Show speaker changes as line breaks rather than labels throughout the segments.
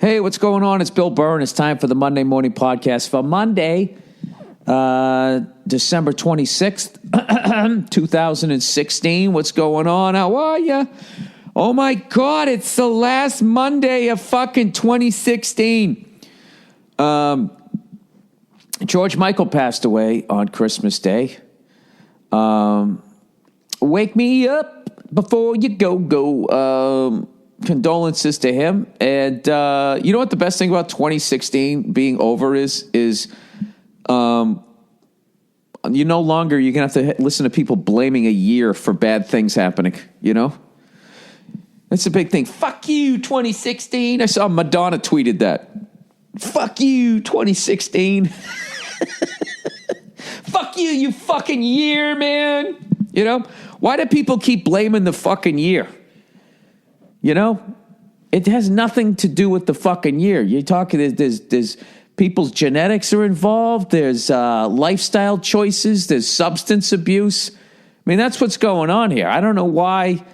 Hey, what's going on? It's Bill Burr, and it's time for the Monday Morning Podcast for Monday, December 26th, 2016. What's going on? How are you? Oh, my God, it's the last Monday of fucking 2016. George Michael passed away on Christmas Day. Wake me up before you go. Condolences to him. And you know what the best thing about 2016 being over is you no longer, you're going to have to listen to people blaming a year for bad things happening, you know? That's a big thing. Fuck you, 2016. I saw Madonna tweeted that. Fuck you, 2016. Fuck you, you fucking year, man. You know? Why do people keep blaming the fucking year? You know, it has nothing to do with the fucking year. You're talking, there's people's genetics are involved. There's lifestyle choices. There's substance abuse. I mean, that's what's going on here. I don't know why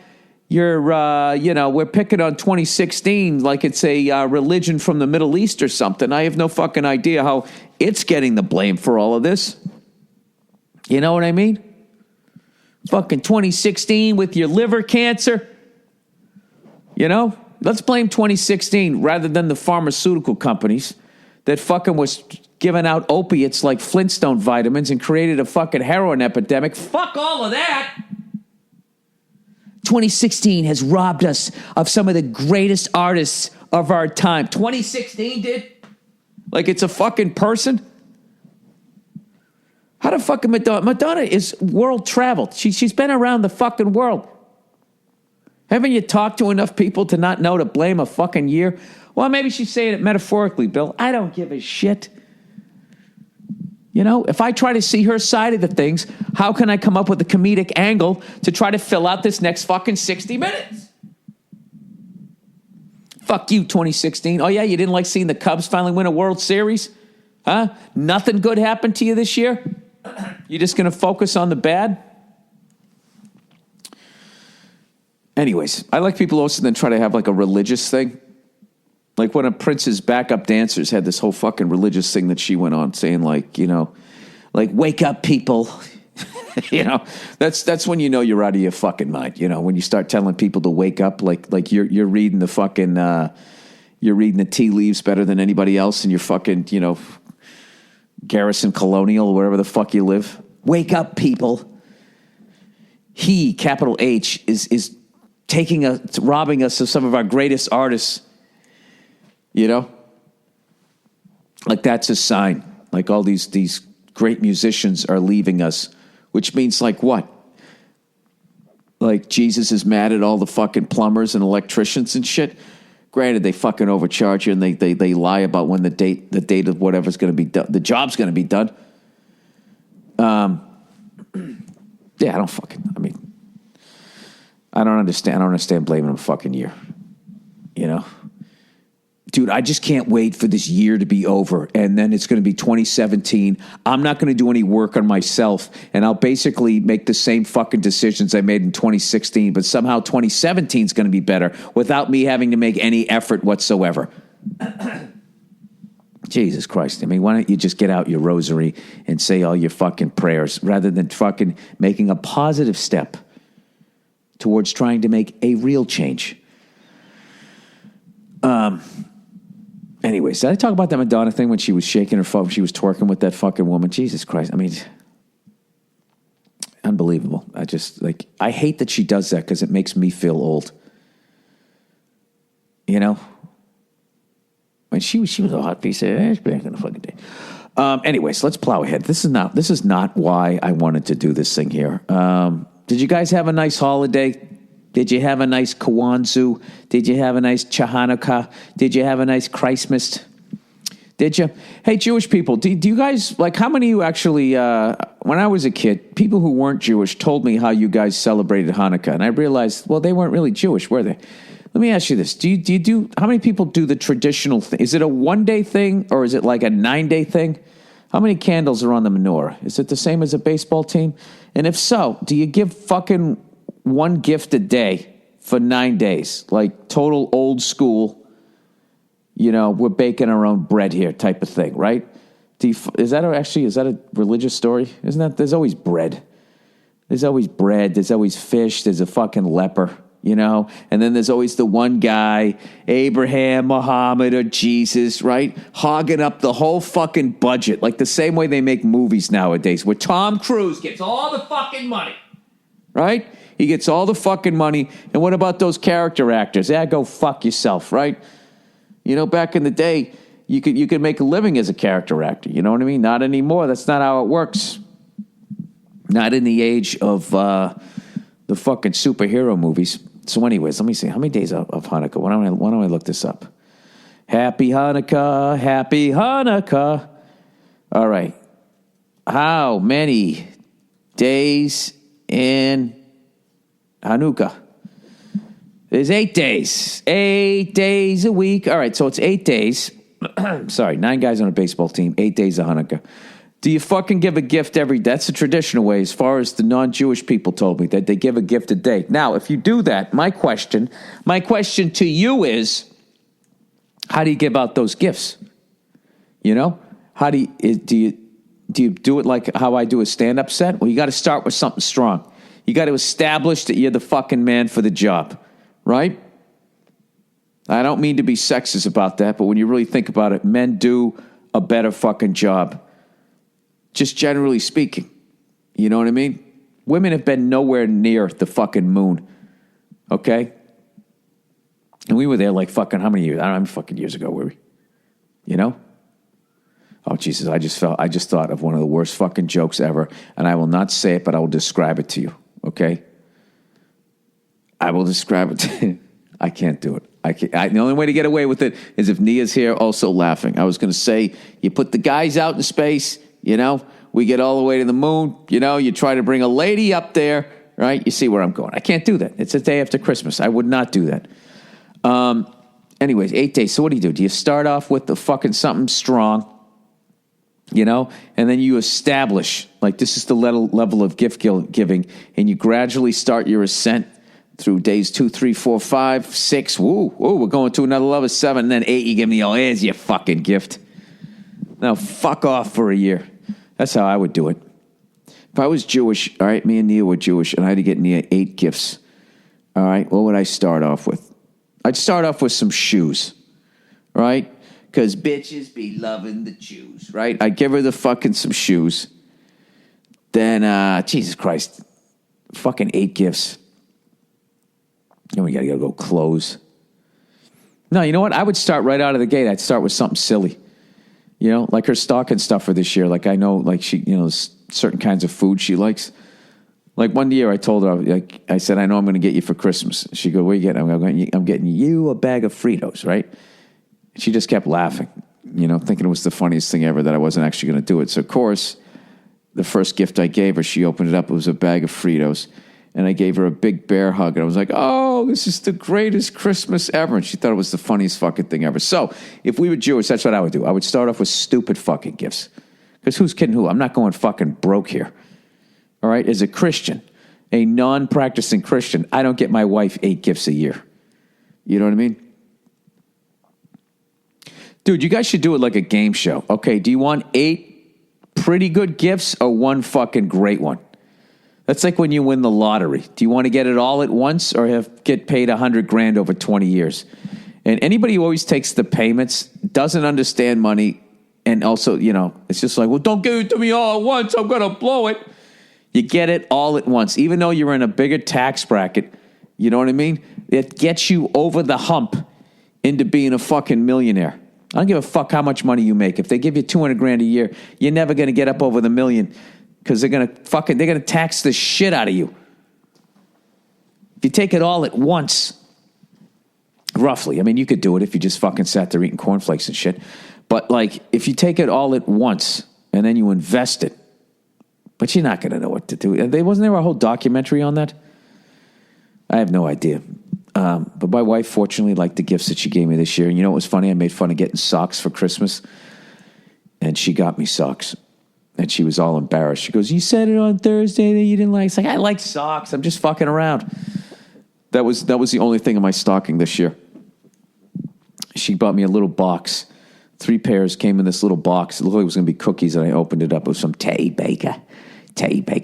you're, we're picking on 2016 like it's a religion from the Middle East or something. I have no fucking idea how it's getting the blame for all of this. You know what I mean? Fucking 2016 with your liver cancer. You know, let's blame 2016 rather than the pharmaceutical companies that fucking was giving out opiates like Flintstone vitamins and created a fucking heroin epidemic. Fuck all of that. 2016 has robbed us of some of the greatest artists of our time. 2016 did? Like it's a fucking person? How the fucking Madonna is world traveled. She's been around the fucking world. Haven't you talked to enough people to not know to blame a fucking year? Well, maybe she's saying it metaphorically, Bill. I don't give a shit. You know, if I try to see her side of the things, how can I come up with a comedic angle to try to fill out this next fucking 60 minutes? Fuck you, 2016. Oh, yeah, you didn't like seeing the Cubs finally win a World Series? Huh? Nothing good happened to you this year? You're just going to focus on the bad? Anyways, I like people also then try to have like a religious thing. Like one of Prince's backup dancers had this whole fucking religious thing that she went on saying like, you know, like wake up people. You know, that's when you know you're out of your fucking mind. You know, when you start telling people to wake up like you're reading the fucking you're reading the tea leaves better than anybody else in your fucking, you know, Garrison Colonial or wherever the fuck you live. Wake up people. He, capital H, is taking us, robbing us of some of our greatest artists, you know? Like that's a sign. Like all these great musicians are leaving us, which means like what? Like Jesus is mad at all the fucking plumbers and electricians and shit. Granted, they fucking overcharge you and they lie about when the date of whatever's going to be done, the job's going to be done. Yeah, I don't understand blaming them a fucking year. You know? Dude, I just can't wait for this year to be over. And then it's going to be 2017. I'm not going to do any work on myself. And I'll basically make the same fucking decisions I made in 2016. But somehow 2017 is going to be better without me having to make any effort whatsoever. Jesus Christ. I mean, why don't you just get out your rosary and say all your fucking prayers rather than fucking making a positive step towards trying to make a real change. Anyways, did I talk about that Madonna thing when she was shaking her phone, she was twerking with that fucking woman? Jesus Christ. I mean, unbelievable. I hate that she does that because it makes me feel old. You know? When she was a hot piece of ass back in the fucking day. Anyways, let's plow ahead. This is not why I wanted to do this thing here. Did you guys have a nice holiday? Did you have a nice Kwanzaa? Did you have a nice Chanukah? Did you have a nice Christmas? Did you? Hey, Jewish people, do you guys, like, how many of you actually, when I was a kid, people who weren't Jewish told me how you guys celebrated Hanukkah. And I realized, well, they weren't really Jewish, were they? Let me ask you this. How many people do the traditional thing? Is it a 1-day thing or is it like a 9-day thing? How many candles are on the menorah? Is it the same as a baseball team? And if so, do you give fucking one gift a day for 9 days? Like total old school, we're baking our own bread here type of thing, right? Is that a religious story? Isn't that, there's always bread. There's always bread, there's always fish, there's a fucking leper, and then there's always the one guy, Abraham, Muhammad, or Jesus, right? Hogging up the whole fucking budget, like the same way they make movies nowadays, where Tom Cruise gets all the fucking money, right? He gets all the fucking money, and what about those character actors? Yeah, go fuck yourself, right? Back in the day, you could make a living as a character actor, you know what I mean? Not anymore, that's not how it works. Not in the age of the fucking superhero movies. So anyways, let me see. How many days of Hanukkah? Why don't I look this up? Happy Hanukkah, happy Hanukkah. All right. How many days in Hanukkah? There's 8 days. 8 days a week. All right, so it's 8 days. Sorry, 9 guys on a baseball team, 8 days of Hanukkah. Do you fucking give a gift every day? That's the traditional way, as far as the non-Jewish people told me, that they give a gift a day. Now, if you do that, my question to you is, how do you give out those gifts? How do you do it like how I do a stand-up set? Well, you got to start with something strong. You got to establish that you're the fucking man for the job, right? I don't mean to be sexist about that, but when you really think about it, men do a better fucking job. Just generally speaking. You know what I mean? Women have been nowhere near the fucking moon. Okay? And we were there like fucking how many years? I don't know how many fucking years ago were we? Oh, Jesus, I just thought of one of the worst fucking jokes ever, and I will not say it, but I will describe it to you. Okay? I will describe it to you. I can't do it. The only way to get away with it is if Nia's here also laughing. I was going to say, you put the guys out in space, we get all the way to the moon, you try to bring a lady up there, right? You see where I'm going. I can't do that. It's the day after Christmas. I would not do that. Anyways, 8 days. So what do? Do you start off with the fucking something strong, and then you establish, like, this is the level of gift giving, and you gradually start your ascent through days 2, 3, 4, 5, 6. Woo, we're going to another level, 7, and then 8. You give me, here's your fucking gift. Now, fuck off for a year. That's how I would do it. If I was Jewish, all right, me and Nia were Jewish, and I had to get Nia 8 gifts. All right, what would I start off with? I'd start off with some shoes, right? Because bitches be loving the shoes, right? I'd give her the fucking some shoes. Then, Jesus Christ, fucking 8 gifts. Then we gotta go clothes. No, you know what? I would start right out of the gate. I'd start with something silly. Like her stocking stuffer this year. Like I know, like she, certain kinds of food she likes. Like one year I told her, like I said, I know I'm going to get you for Christmas. She go, what are you getting? I'm getting you a bag of Fritos, right? She just kept laughing, thinking it was the funniest thing ever that I wasn't actually going to do it. So of course, the first gift I gave her, she opened it up. It was a bag of Fritos. And I gave her a big bear hug. And I was like, oh, this is the greatest Christmas ever. And she thought it was the funniest fucking thing ever. So if we were Jewish, that's what I would do. I would start off with stupid fucking gifts. Because who's kidding who? I'm not going fucking broke here. All right? As a Christian, a non-practicing Christian, I don't get my wife 8 gifts a year. You know what I mean? Dude, you guys should do it like a game show. Okay, do you want 8 pretty good gifts or 1 fucking great one? That's like when you win the lottery. Do you want to get it all at once or get paid $100,000 over 20 years? And anybody who always takes the payments doesn't understand money. And also, it's just like, well, don't give it to me all at once. I'm going to blow it. You get it all at once. Even though you're in a bigger tax bracket, you know what I mean? It gets you over the hump into being a fucking millionaire. I don't give a fuck how much money you make. If they give you $200,000 a year, you're never going to get up over the million. Because they're gonna tax the shit out of you. If you take it all at once, roughly. I mean, you could do it if you just fucking sat there eating cornflakes and shit. But like, if you take it all at once and then you invest it, but you're not gonna know what to do. Wasn't there a whole documentary on that? I have no idea. But my wife fortunately liked the gifts that she gave me this year. And you know what was funny? I made fun of getting socks for Christmas, and she got me socks. And she was all embarrassed. She goes, you said it on Thursday that you didn't like. It's like, I like socks. I'm just fucking around. That was the only thing in my stocking this year. she bought me a little box. 3 pairs came in this little box. It looked like it was going to be cookies, and I opened it up. It was some Teddy Baker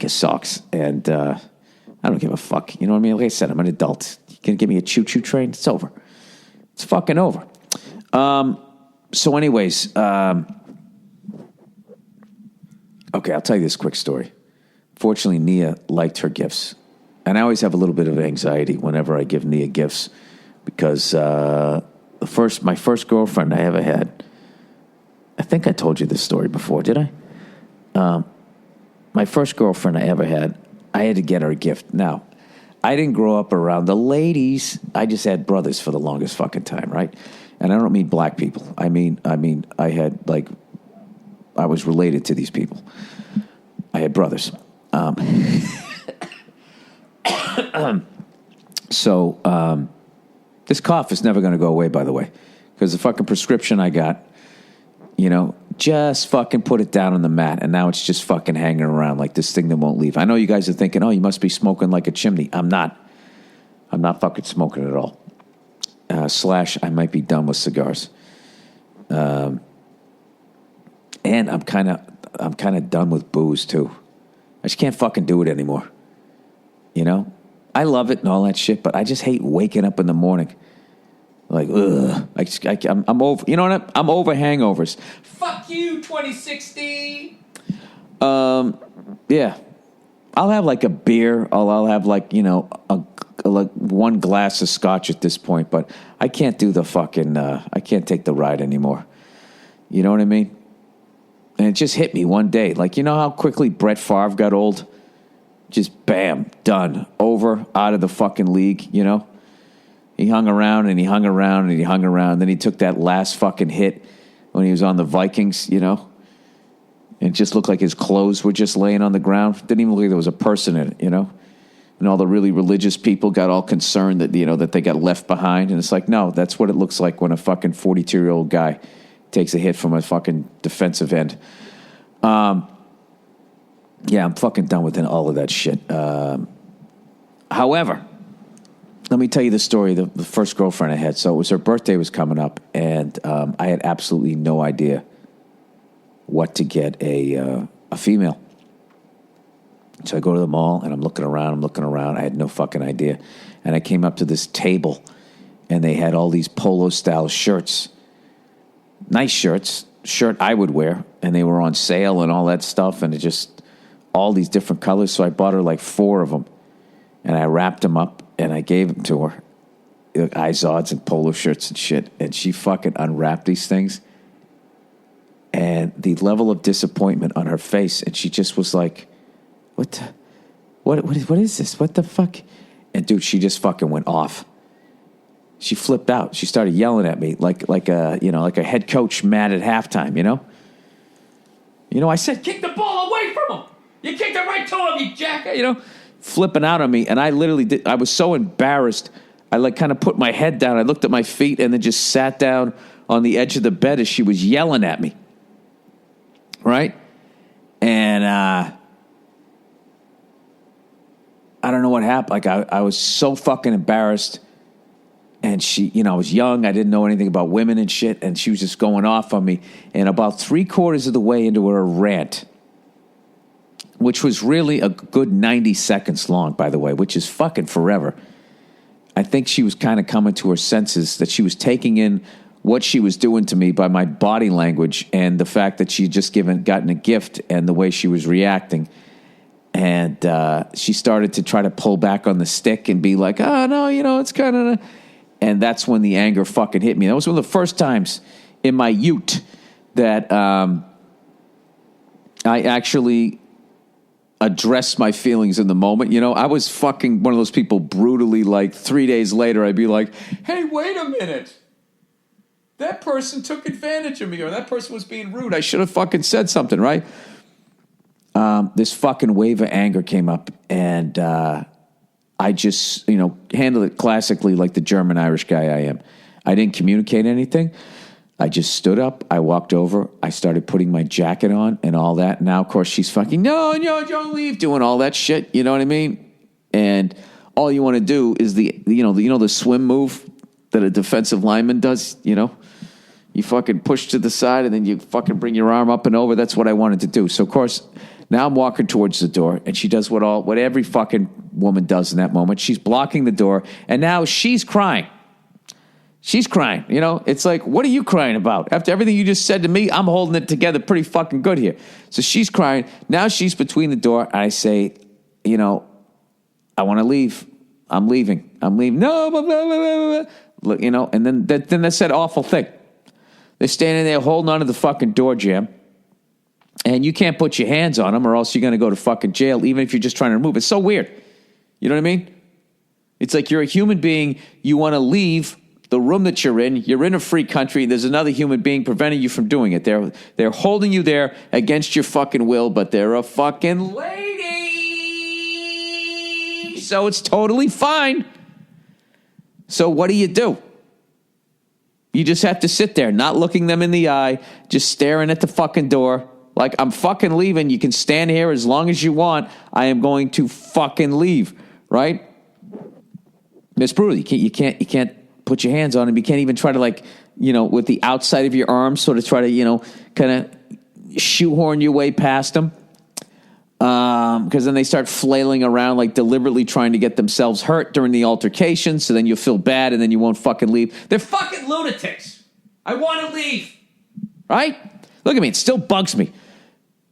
socks. And I don't give a fuck. You know what I mean? Like I said, I'm an adult. You going to give me a choo-choo train? It's over. It's fucking over. So anyways, okay, I'll tell you this quick story. Fortunately, Nia liked her gifts. And I always have a little bit of anxiety whenever I give Nia gifts because my first girlfriend I ever had, I think I told you this story before, did I? My first girlfriend I ever had, I had to get her a gift. Now, I didn't grow up around the ladies. I just had brothers for the longest fucking time, right? And I don't mean black people. I mean, I had, like, I was related to these people. I had brothers. So this cough is never going to go away, by the way, because the fucking prescription I got, just fucking put it down on the mat, and now it's just fucking hanging around like this thing that won't leave. I know you guys are thinking, oh, you must be smoking like a chimney. I'm not fucking smoking at all. / I might be done with cigars. And I'm kind of done with booze too. I just can't fucking do it anymore. I love it and all that shit, but I just hate waking up in the morning. Like, ugh. I'm over, you know what? I'm over hangovers. Fuck you, 2016. Yeah. I'll have like a beer. I'll have like, like 1 glass of scotch at this point, but I can't do the fucking, I can't take the ride anymore. You know what I mean? And it just hit me one day. Like, you know how quickly Brett Favre got old? Just bam, done, over, out of the fucking league, He hung around and he hung around and he hung around. Then he took that last fucking hit when he was on the Vikings, And it just looked like his clothes were just laying on the ground. Didn't even look like there was a person in it, And all the really religious people got all concerned that, that they got left behind. And it's like, no, that's what it looks like when a fucking 42-year-old guy takes a hit from a fucking defensive end. Yeah, I'm fucking done with all of that shit. However, let me tell you the story, the first girlfriend I had. So it was her birthday was coming up, and I had absolutely no idea what to get a female. So I go to the mall, and I'm looking around. I had no fucking idea. And I came up to this table, and they had all these polo-style shirts. Nice shirts, shirt I would wear, and they were on sale and all that stuff, and it just all these different colors. So I bought her like 4 of them, and I wrapped them up, and I gave them to her, Izods and polo shirts and shit, and she fucking unwrapped these things, and the level of disappointment on her face, and she just was like, what is this? What the fuck? And dude, she just fucking went off. She flipped out. She started yelling at me like a head coach mad at halftime, I said, kick the ball away from him. You kicked it right to him, you jacket, flipping out on me. And I literally did. I was so embarrassed. I like kind of put my head down. I looked at my feet and then just sat down on the edge of the bed as she was yelling at me. Right? And I don't know what happened. Like I was so fucking embarrassed. And she, I was young. I didn't know anything about women and shit. And she was just going off on me. And about 3/4 of the way into her rant, which was really a good 90 seconds long, by the way, which is fucking forever. I think she was kind of coming to her senses that she was taking in what she was doing to me by my body language and the fact that she had just gotten a gift and the way she was reacting. And she started to try to pull back on the stick and be like, oh, no, it's kind of... And that's when the anger fucking hit me. That was one of the first times in my ute that I actually addressed my feelings in the moment. I was fucking one of those people brutally, like 3 days later, I'd be like, hey, wait a minute. That person took advantage of me, or that person was being rude. I should have fucking said something, right? This fucking wave of anger came up, and I just, handled it classically like the German-Irish guy I am. I didn't communicate anything. I just stood up. I walked over. I started putting my jacket on and all that. Now, of course, she's fucking, no, don't leave, doing all that shit. You know what I mean? And all you want to do is the swim move. that a defensive lineman does, you know? You fucking push to the side and then you fucking bring your arm up and over. That's what I wanted to do. So, of course, now I'm walking towards the door and she does what every fucking woman does in that moment. She's blocking the door and now she's crying. She's crying, you know? It's like, what are you crying about? After everything you just said to me, I'm holding it together pretty fucking good here. So she's crying. Now she's between the door. I say, you know, I want to leave. I'm leaving. No, blah, blah, blah, blah, blah. Look, you know, and then that's that awful thing. They're standing there holding onto the fucking door jamb. And you can't put your hands on them or else you're going to go to fucking jail, even if you're just trying to remove it. It's so weird. You know what I mean? It's like you're a human being. You want to leave the room that you're in. You're in a free country. There's another human being preventing you from doing it. They're holding you there against your fucking will, but they're a fucking lady. So it's totally fine. So what do? You just have to sit there, not looking them in the eye, just staring at the fucking door. Like, I'm fucking leaving. You can stand here as long as you want. I am going to fucking leave, right? It's brutal. You can't put your hands on him. You can't even try to, like, you know, with the outside of your arm, sort of try to, you know, kind of shoehorn your way past them. Because then they start flailing around, like deliberately trying to get themselves hurt during the altercation. So then you'll feel bad and then you won't fucking leave. They're fucking lunatics. I want to leave. Right? Look at me. It still bugs me.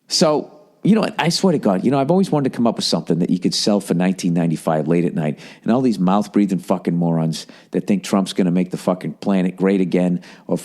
So, you know, I swear to God, you know, I've always wanted to come up with something that you could sell for $19.95 late at night. And all these mouth-breathing fucking morons that think Trump's going to make the fucking planet great again or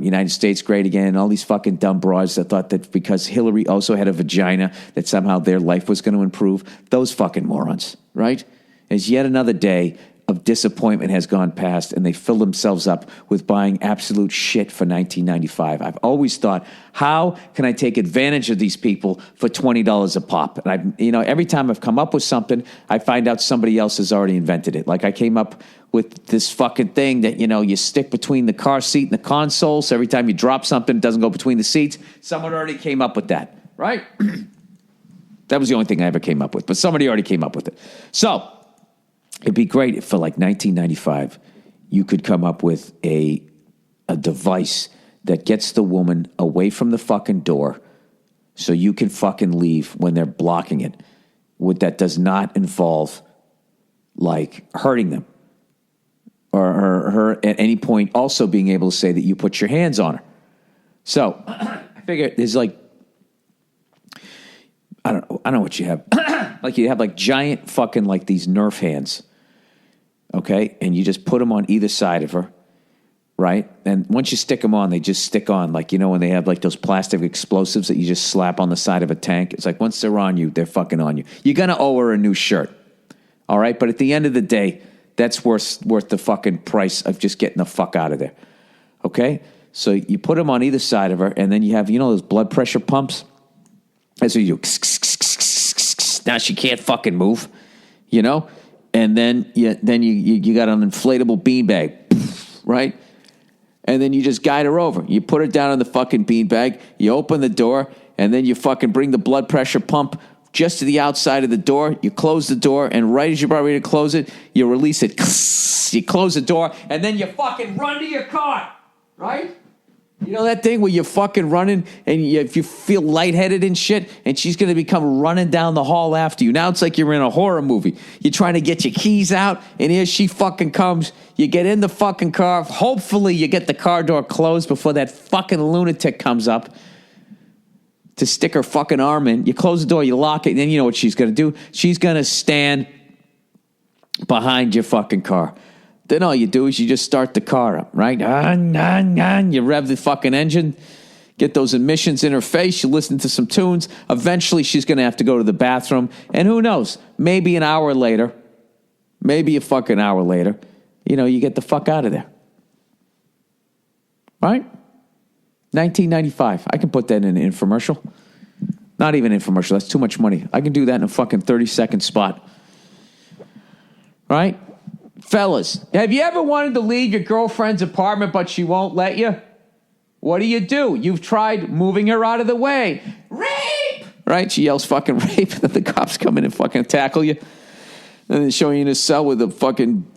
United States great again. And all these fucking dumb broads that thought that because Hillary also had a vagina that somehow their life was going to improve. Those fucking morons, right? As yet another day of disappointment has gone past and they fill themselves up with buying absolute shit for $19.95. I've always thought, how can I take advantage of these people for $20 a pop? And every time I've come up with something, I find out somebody else has already invented it. Like I came up with this fucking thing that, you know, you stick between the car seat and the console. So every time you drop something, it doesn't go between the seats. Someone already came up with that, right? That was the only thing I ever came up with, but somebody already came up with it. So it'd be great if for like $19.95, you could come up with a device that gets the woman away from the fucking door so you can fucking leave when they're blocking it. That does not involve like hurting them or her at any point also being able to say that you put your hands on her. So I figure there's like, I don't know what you have. Like you have like giant fucking like these Nerf hands. Okay. And you just put them on either side of her. Right. And once you stick them on, they just stick on. Like, you know, when they have like those plastic explosives that you just slap on the side of a tank. It's like once they're on you, they're fucking on you. You're going to owe her a new shirt. All right. But at the end of the day, that's worth the fucking price of just getting the fuck out of there. Okay. So you put them on either side of her. And then you have, you know, those blood pressure pumps. That's what you do. Now she can't fucking move, you know? And then you got an inflatable beanbag, right? And then you just guide her over. You put her down on the fucking beanbag, you open the door, and then you fucking bring the blood pressure pump just to the outside of the door. You close the door, and right as you're about ready to close it, you release it. You close the door, and then you fucking run to your car, right? You know that thing where you're fucking running and if you feel lightheaded and shit and she's going to become running down the hall after you. Now it's like you're in a horror movie. You're trying to get your keys out and here she fucking comes. You get in the fucking car. Hopefully you get the car door closed before that fucking lunatic comes up to stick her fucking arm in. You close the door, you lock it, and then you know what she's going to do? She's going to stand behind your fucking car. Then all you do is you just start the car up, right? You rev the fucking engine, get those emissions in her face, you listen to some tunes. Eventually, she's going to have to go to the bathroom. And who knows? Maybe an hour later, maybe a fucking hour later, you know, you get the fuck out of there. Right? $19.95. I can put that in an infomercial. Not even an infomercial. That's too much money. I can do that in a fucking 30-second spot. Right? Fellas, have you ever wanted to leave your girlfriend's apartment, but she won't let you? What do? You've tried moving her out of the way. Rape! Right? She yells fucking rape, and then the cops come in and fucking tackle you. And then show you in a cell with a fucking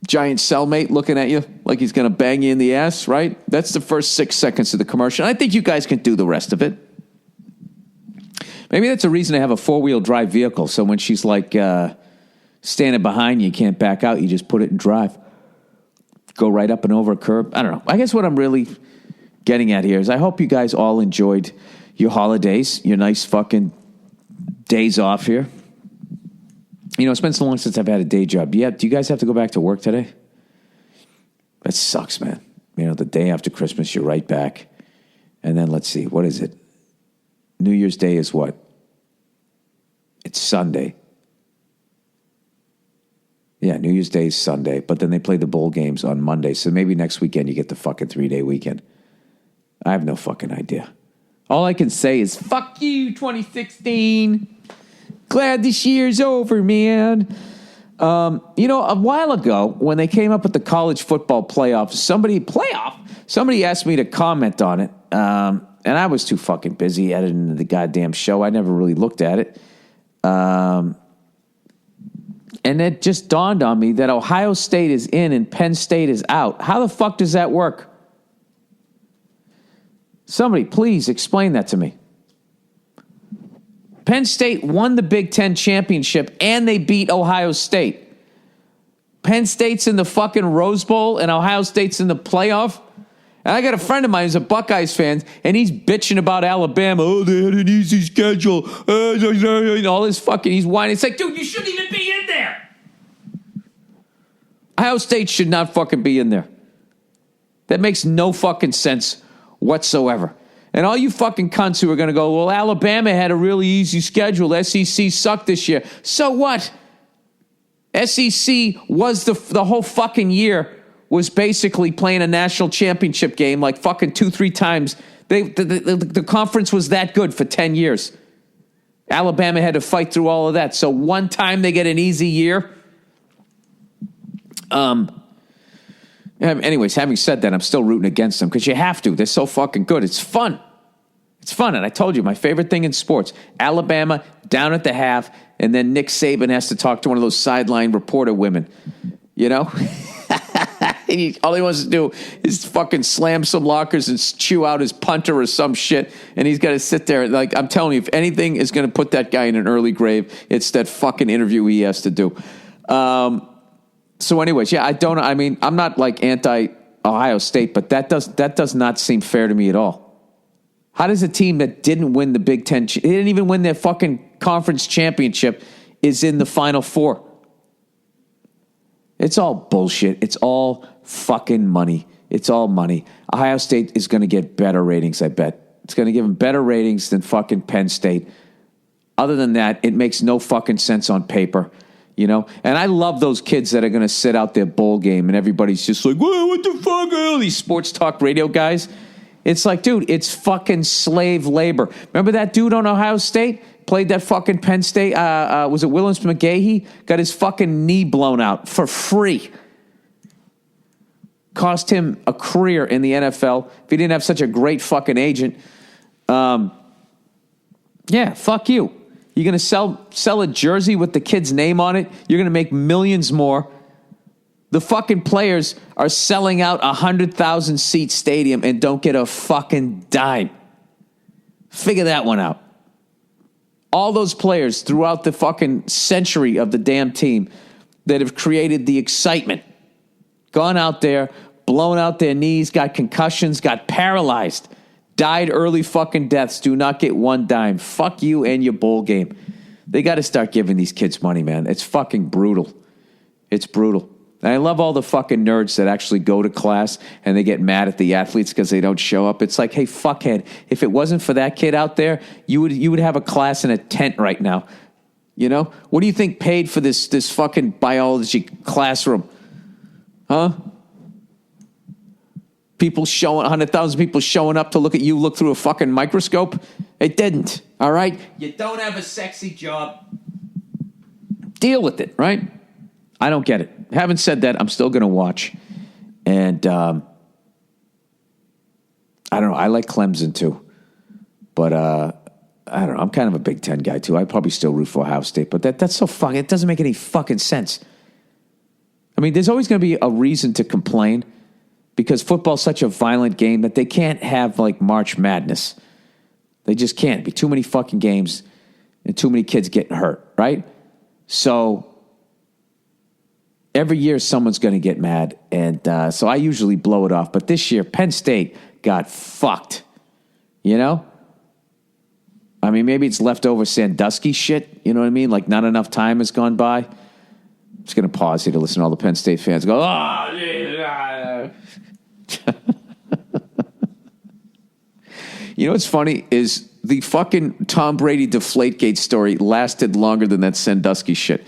giant cellmate looking at you like he's going to bang you in the ass, right? That's the first 6 seconds of the commercial. I think you guys can do the rest of it. Maybe that's a reason to have a 4-wheel drive vehicle. So when she's like standing behind you, you can't back out. You just put it in drive. Go right up and over a curb. I don't know. I guess what I'm really getting at here is I hope you guys all enjoyed your holidays, your nice fucking days off here. You know, it's been so long since I've had a day job. Do you guys have to go back to work today? That sucks, man. You know, the day after Christmas, you're right back. And then let's see, what is it? New Year's Day is what? It's Sunday. Yeah, New Year's Day is Sunday, but then they play the bowl games on Monday. So maybe next weekend you get the fucking 3-day weekend. I have no fucking idea. All I can say is, fuck you, 2016. Glad this year's over, man. You know, a while ago, when they came up with the college football playoff, somebody asked me to comment on it. And I was too fucking busy editing the goddamn show. I never really looked at it. And it just dawned on me that Ohio State is in and Penn State is out. How the fuck does that work? Somebody, please explain that to me. Penn State won the Big Ten championship and they beat Ohio State. Penn State's in the fucking Rose Bowl and Ohio State's in the playoff. And I got a friend of mine who's a Buckeyes fan, and he's bitching about Alabama. Oh, they had an easy schedule. All this fucking, he's whining. It's like, dude, you shouldn't even be in there. Ohio State should not fucking be in there. That makes no fucking sense whatsoever. And all you fucking cunts who are going to go, well, Alabama had a really easy schedule. SEC sucked this year. So what? SEC was the whole fucking year was basically playing a national championship game like fucking 2-3 times. The conference was that good for 10 years. Alabama had to fight through all of that. So one time they get an easy year. Anyways, having said that, I'm still rooting against them because you have to. They're so fucking good. It's fun. It's fun. And I told you, my favorite thing in sports, Alabama down at the half, and then Nick Saban has to talk to one of those sideline reporter women. You know? All he wants to do is fucking slam some lockers and chew out his punter or some shit. And he's got to sit there. Like, I'm telling you, if anything is going to put that guy in an early grave, it's that fucking interview he has to do. So anyways, yeah, I'm not like anti-Ohio State, but that does not seem fair to me at all. How does a team that didn't win the Big Ten, they didn't even win their fucking conference championship, is in the Final Four? It's all bullshit. It's all fucking money. It's all money. Ohio State is going to get better ratings, I bet. It's going to give them better ratings than fucking Penn State. Other than that, it makes no fucking sense on paper. You know, and I love those kids that are going to sit out their bowl game and everybody's just like, whoa, what the fuck? All these sports talk radio guys. It's like, dude, it's fucking slave labor. Remember that dude on Ohio State? Played that fucking Penn State. Was it Williams McGahee? Got his fucking knee blown out for free. Cost him a career in the NFL if he didn't have such a great fucking agent. Yeah, fuck you. You're going to sell a jersey with the kid's name on it. You're going to make millions more. The fucking players are selling out a 100,000 seat stadium and don't get a fucking dime. Figure that one out. All those players throughout the fucking century of the damn team that have created the excitement, gone out there, blown out their knees, got concussions, got paralyzed, died early fucking deaths, do not get one dime. Fuck you and your bowl game. They got to start giving these kids money, man. It's fucking brutal. It's brutal. And I love all the fucking nerds that actually go to class and they get mad at the athletes because they don't show up. It's like, hey, fuckhead, if it wasn't for that kid out there, you would have a class in a tent right now. You know? What do you think paid for this fucking biology classroom? Huh? 100,000 people showing up to look at you look through a fucking microscope? It didn't, all right? You don't have a sexy job. Deal with it, right? I don't get it. Having said that, I'm still going to watch. And I don't know. I like Clemson too. But I don't know. I'm kind of a Big Ten guy too. I'd probably still root for Ohio State. But that's so fucking, it doesn't make any fucking sense. I mean, there's always going to be a reason to complain because football's such a violent game that they can't have like March Madness. They just can't. Be too many fucking games and too many kids getting hurt, right? So every year someone's going to get mad, and so I usually blow it off. But this year, Penn State got fucked, you know? I mean, maybe it's leftover Sandusky shit, you know what I mean? Like not enough time has gone by. I'm just going to pause here to listen to all the Penn State fans go, oh, yeah. You know what's funny is the fucking Tom Brady Deflategate story lasted longer than that Sandusky shit.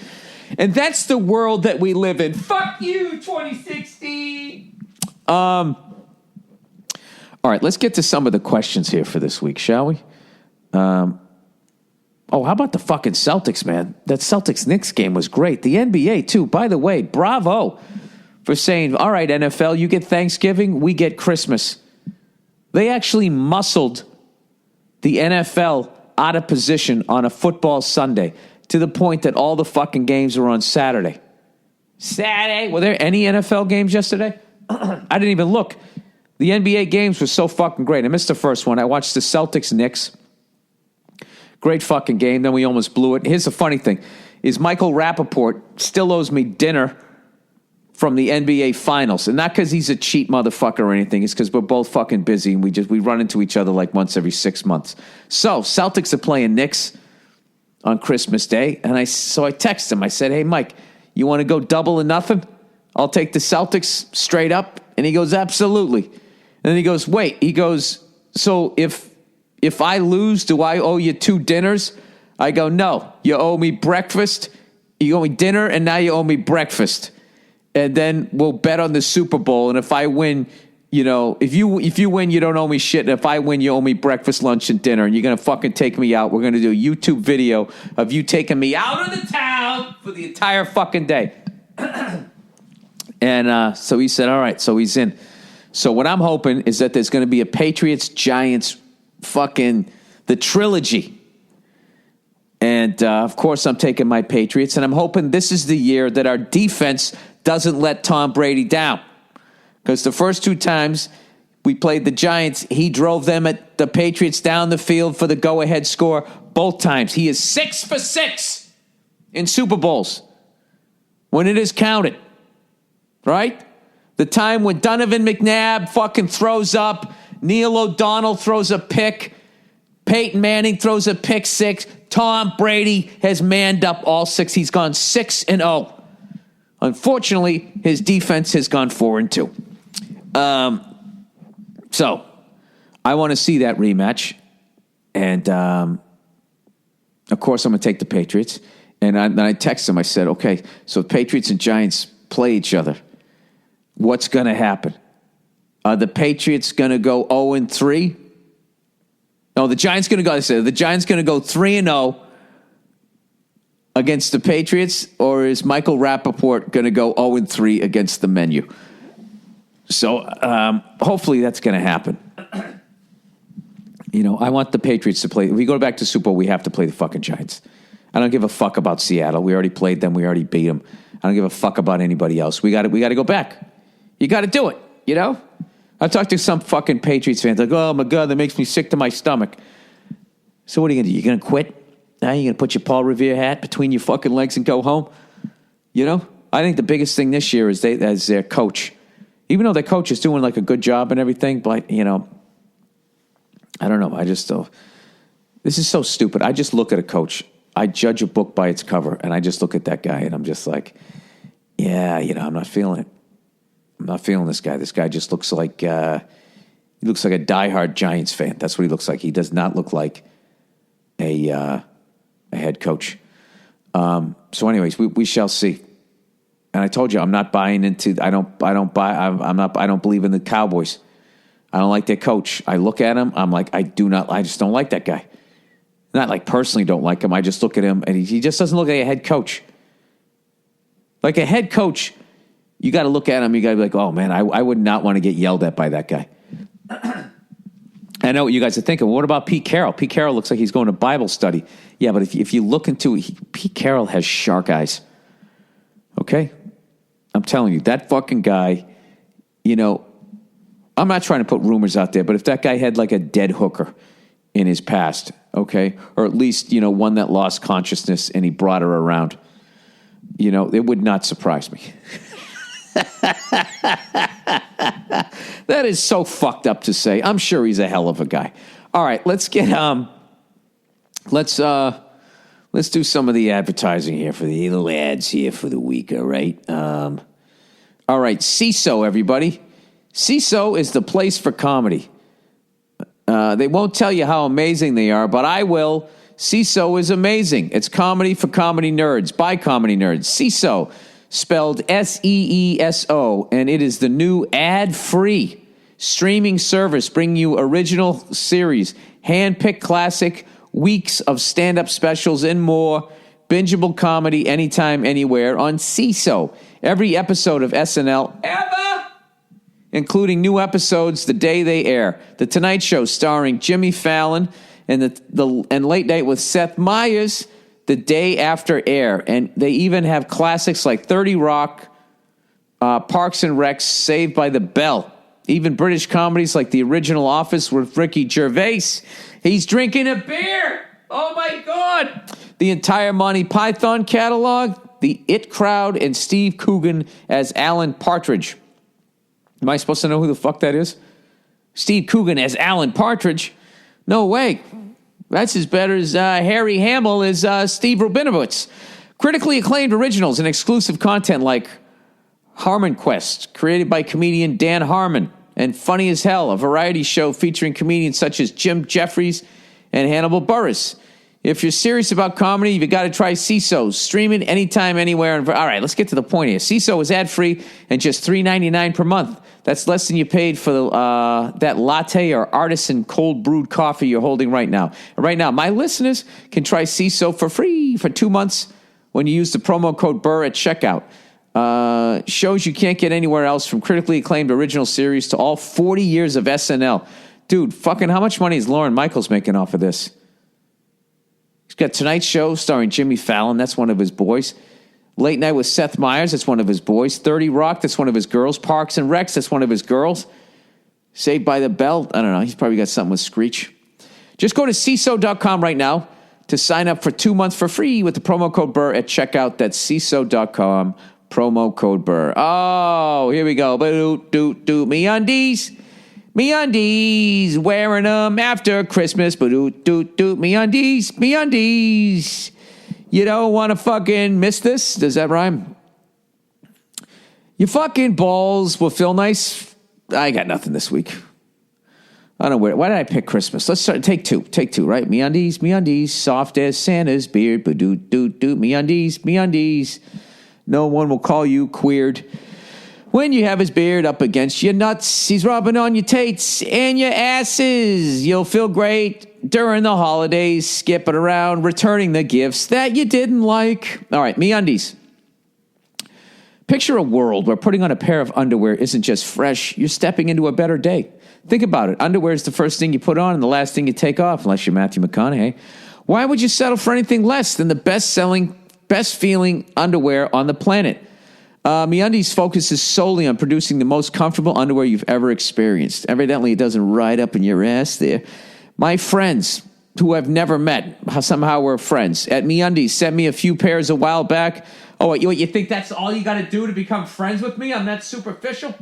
And that's the world that we live in. Fuck you, 2016. All right, let's get to some of the questions here for this week, shall we? How about the fucking Celtics, man? That Celtics-Knicks game was great. The NBA, too. By the way, bravo for saying, all right, NFL, you get Thanksgiving, we get Christmas. They actually muscled the NFL out of position on a football Sunday to the point that all the fucking games were on Saturday. Were there any NFL games yesterday? I didn't even look. The NBA games were so fucking great. I missed the first one. I watched the Celtics-Knicks. Great fucking game. Then we almost blew it. Here's the funny thing, is Michael Rappaport still owes me dinner from the NBA Finals. And not because he's a cheat motherfucker or anything. It's because we're both fucking busy and we run into each other like once every 6 months. So, Celtics are playing Knicks on Christmas Day. And so I texted him. I said, hey, Mike, you want to go double or nothing? I'll take the Celtics straight up. And he goes, absolutely. And then he goes, wait. He goes, so if I lose, do I owe you 2 dinners? I go, no. You owe me breakfast. You owe me dinner, and now you owe me breakfast. And then we'll bet on the Super Bowl. And if I win, you know, if you win, you don't owe me shit. And if I win, you owe me breakfast, lunch, and dinner. And you're going to fucking take me out. We're going to do a YouTube video of you taking me out of the town for the entire fucking day. And so he said, all right. So he's in. So what I'm hoping is that there's going to be a Patriots-Giants fucking the trilogy. And, of course, I'm taking my Patriots. And I'm hoping this is the year that our defense doesn't let Tom Brady down. Because the first 2 times we played the Giants, he drove them at the Patriots down the field for the go-ahead score. Both times. He is 6 for 6 in Super Bowls when it is counted. Right? The time when Donovan McNabb fucking throws up, Neil O'Donnell throws a pick, Peyton Manning throws a pick 6, Tom Brady has manned up all 6. He's gone 6-0. Unfortunately, his defense has gone 4-2. So I want to see that rematch. And, of course, I'm going to take the Patriots. And then I texted him. I said, okay, so Patriots and Giants play each other. What's going to happen? Are the Patriots going to go 0-3? No, the Giants going to go. I said the Giants going to go 3-0 against the Patriots, or is Michael Rappaport going to go 0-3 against the menu? So hopefully that's going to happen. You know, I want the Patriots to play. If we go back to Super Bowl, we have to play the fucking Giants. I don't give a fuck about Seattle. We already played them. We already beat them. I don't give a fuck about anybody else. We got to go back. You got to do it. You know. I talked to some fucking Patriots fans like, oh my God, that makes me sick to my stomach. So what are you going to do? You going to quit? Now you're going to put your Paul Revere hat between your fucking legs and go home? You know? I think the biggest thing this year is as their coach. Even though their coach is doing like a good job and everything, but, you know, I don't know. This is so stupid. I just look at a coach. I judge a book by its cover, and I just look at that guy, and I'm just like, yeah, you know, I'm not feeling it. I'm not feeling this guy. This guy just looks like he looks like a diehard Giants fan. That's what he looks like. He does not look like a head coach. So, anyways, we shall see. And I told you I'm not buying into. I don't believe in the Cowboys. I don't like their coach. I look at him. I'm like, I just don't like that guy. Not like personally don't like him. I just look at him and he just doesn't look like a head coach. Like a head coach. You got to look at him. You got to be like, oh, man, I would not want to get yelled at by that guy. I know what you guys are thinking. What about Pete Carroll? Pete Carroll looks like he's going to Bible study. Yeah, but if you look into it, Pete Carroll has shark eyes. Okay? I'm telling you, that fucking guy, I'm not trying to put rumors out there, but if that guy had like a dead hooker in his past, okay, or at least, one that lost consciousness and he brought her around, it would not surprise me. That is so fucked up to say. I'm sure he's a hell of a guy. All right, let's get let's do some of the advertising here for the little ads here for the week. All right, CISO, everybody. CISO is the place for comedy. They won't tell you how amazing they are, but I will. CISO is amazing. It's comedy for comedy nerds, by comedy nerds. CISO, spelled SEESO, and it is the new ad-free streaming service bringing you original series, hand-picked classic, weeks of stand-up specials, and more. Bingeable comedy anytime, anywhere on CISO. Every episode of SNL ever, including new episodes the day they air. The Tonight Show starring Jimmy Fallon and Late Night with Seth Meyers the day after air. And they even have classics like 30 Rock, Parks and Recs, Saved by the Bell. Even British comedies like The Original Office with Ricky Gervais. He's drinking a beer. Oh, my God. The entire Monty Python catalog, The It Crowd, and Steve Coogan as Alan Partridge. Am I supposed to know who the fuck that is? Steve Coogan as Alan Partridge? No way. That's as better as Harry Hamill as Steve Rabinowitz. Critically acclaimed originals and exclusive content like Harmon Quest, created by comedian Dan Harmon, and Funny as Hell, a variety show featuring comedians such as Jim Jeffries and Hannibal Buress. If you're serious about comedy, you've got to try CISO. Stream it anytime, anywhere. All right, let's get to the point here. CISO is ad-free and just $3.99 per month. That's less than you paid for that latte or artisan cold brewed coffee you're holding right now. And right now, my listeners can try CISO for free for 2 months when you use the promo code Burr at checkout. Shows you can't get anywhere else, from critically acclaimed original series to all 40 years of SNL. Dude, fucking how much money is Lorne Michaels making off of this? He's got Tonight Show starring Jimmy Fallon. That's one of his boys. Late Night with Seth Meyers. That's one of his boys. 30 Rock. That's one of his girls. Parks and Recs. That's one of his girls. Saved by the Bell. I don't know. He's probably got something with Screech. Just go to CISO.com right now to sign up for 2 months for free with the promo code Burr at checkout. That's CISO.com. Promo code Burr. Oh, here we go. MeUndies. MeUndies. Wearing them after Christmas. MeUndies. MeUndies. You don't want to fucking miss this? Does that rhyme? Your fucking balls will feel nice. I got nothing this week. I don't know why did I pick Christmas? Let's start. Take two, right? MeUndies. MeUndies. Soft as Santa's beard. MeUndies. MeUndies. No one will call you queered when you have his beard up against your nuts. He's rubbing on your tates and your asses. You'll feel great during the holidays, skipping around, returning the gifts that you didn't like. All right, MeUndies. Picture a world where putting on a pair of underwear isn't just fresh. You're stepping into a better day. Think about it. Underwear is the first thing you put on and the last thing you take off, unless you're Matthew McConaughey. Why would you settle for anything less than the best feeling underwear on the planet? MeUndies focuses solely on producing the most comfortable underwear you've ever experienced. Evidently, it doesn't ride up in your ass there. My friends who I've never met, somehow we're friends, at MeUndies sent me a few pairs a while back. Oh, you think that's all you got to do to become friends with me? I'm that superficial?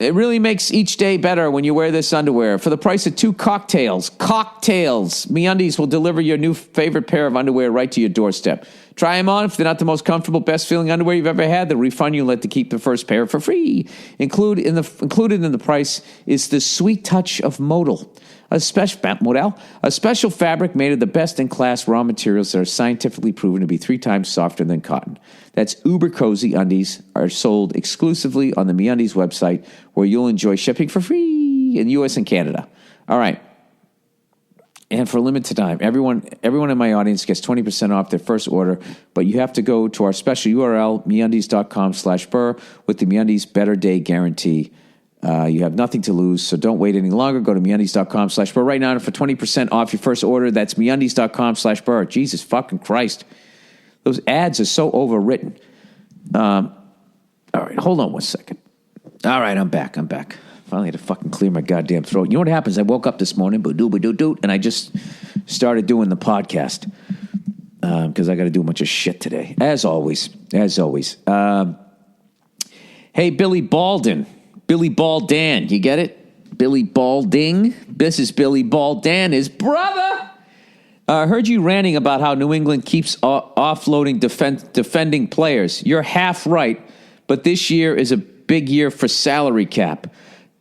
It really makes each day better when you wear this underwear. For the price of 2 cocktails, MeUndies will deliver your new favorite pair of underwear right to your doorstep. Try them on. If they're not the most comfortable, best-feeling underwear you've ever had, they'll refund you and let you keep the first pair for free. Included in the price is the sweet touch of modal, a special fabric made of the best-in-class raw materials that are scientifically proven to be 3 times softer than cotton. That's uber cozy undies, are sold exclusively on the MeUndies website, where you'll enjoy shipping for free in the U.S. and Canada. All right. And for a limited time, everyone in my audience gets 20% off their first order, but you have to go to our special URL, MeUndies.com/Burr, with the MeUndies Better Day Guarantee. You have nothing to lose, so don't wait any longer. Go to MeUndies.com/Burr right now for 20% off your first order. That's MeUndies.com/Burr. Jesus fucking Christ. Those ads are so overwritten. All right, hold on 1 second. All right, I'm back. Finally had to fucking clear my goddamn throat. You know what happens? I woke up this morning, and I just started doing the podcast because I got to do a bunch of shit today, as always. Hey, Billy Baldwin, you get it? Billy Balding. This is Billy Baldan, his brother. I heard you ranting about how New England keeps offloading defending players. You're half right, but this year is a big year for salary cap.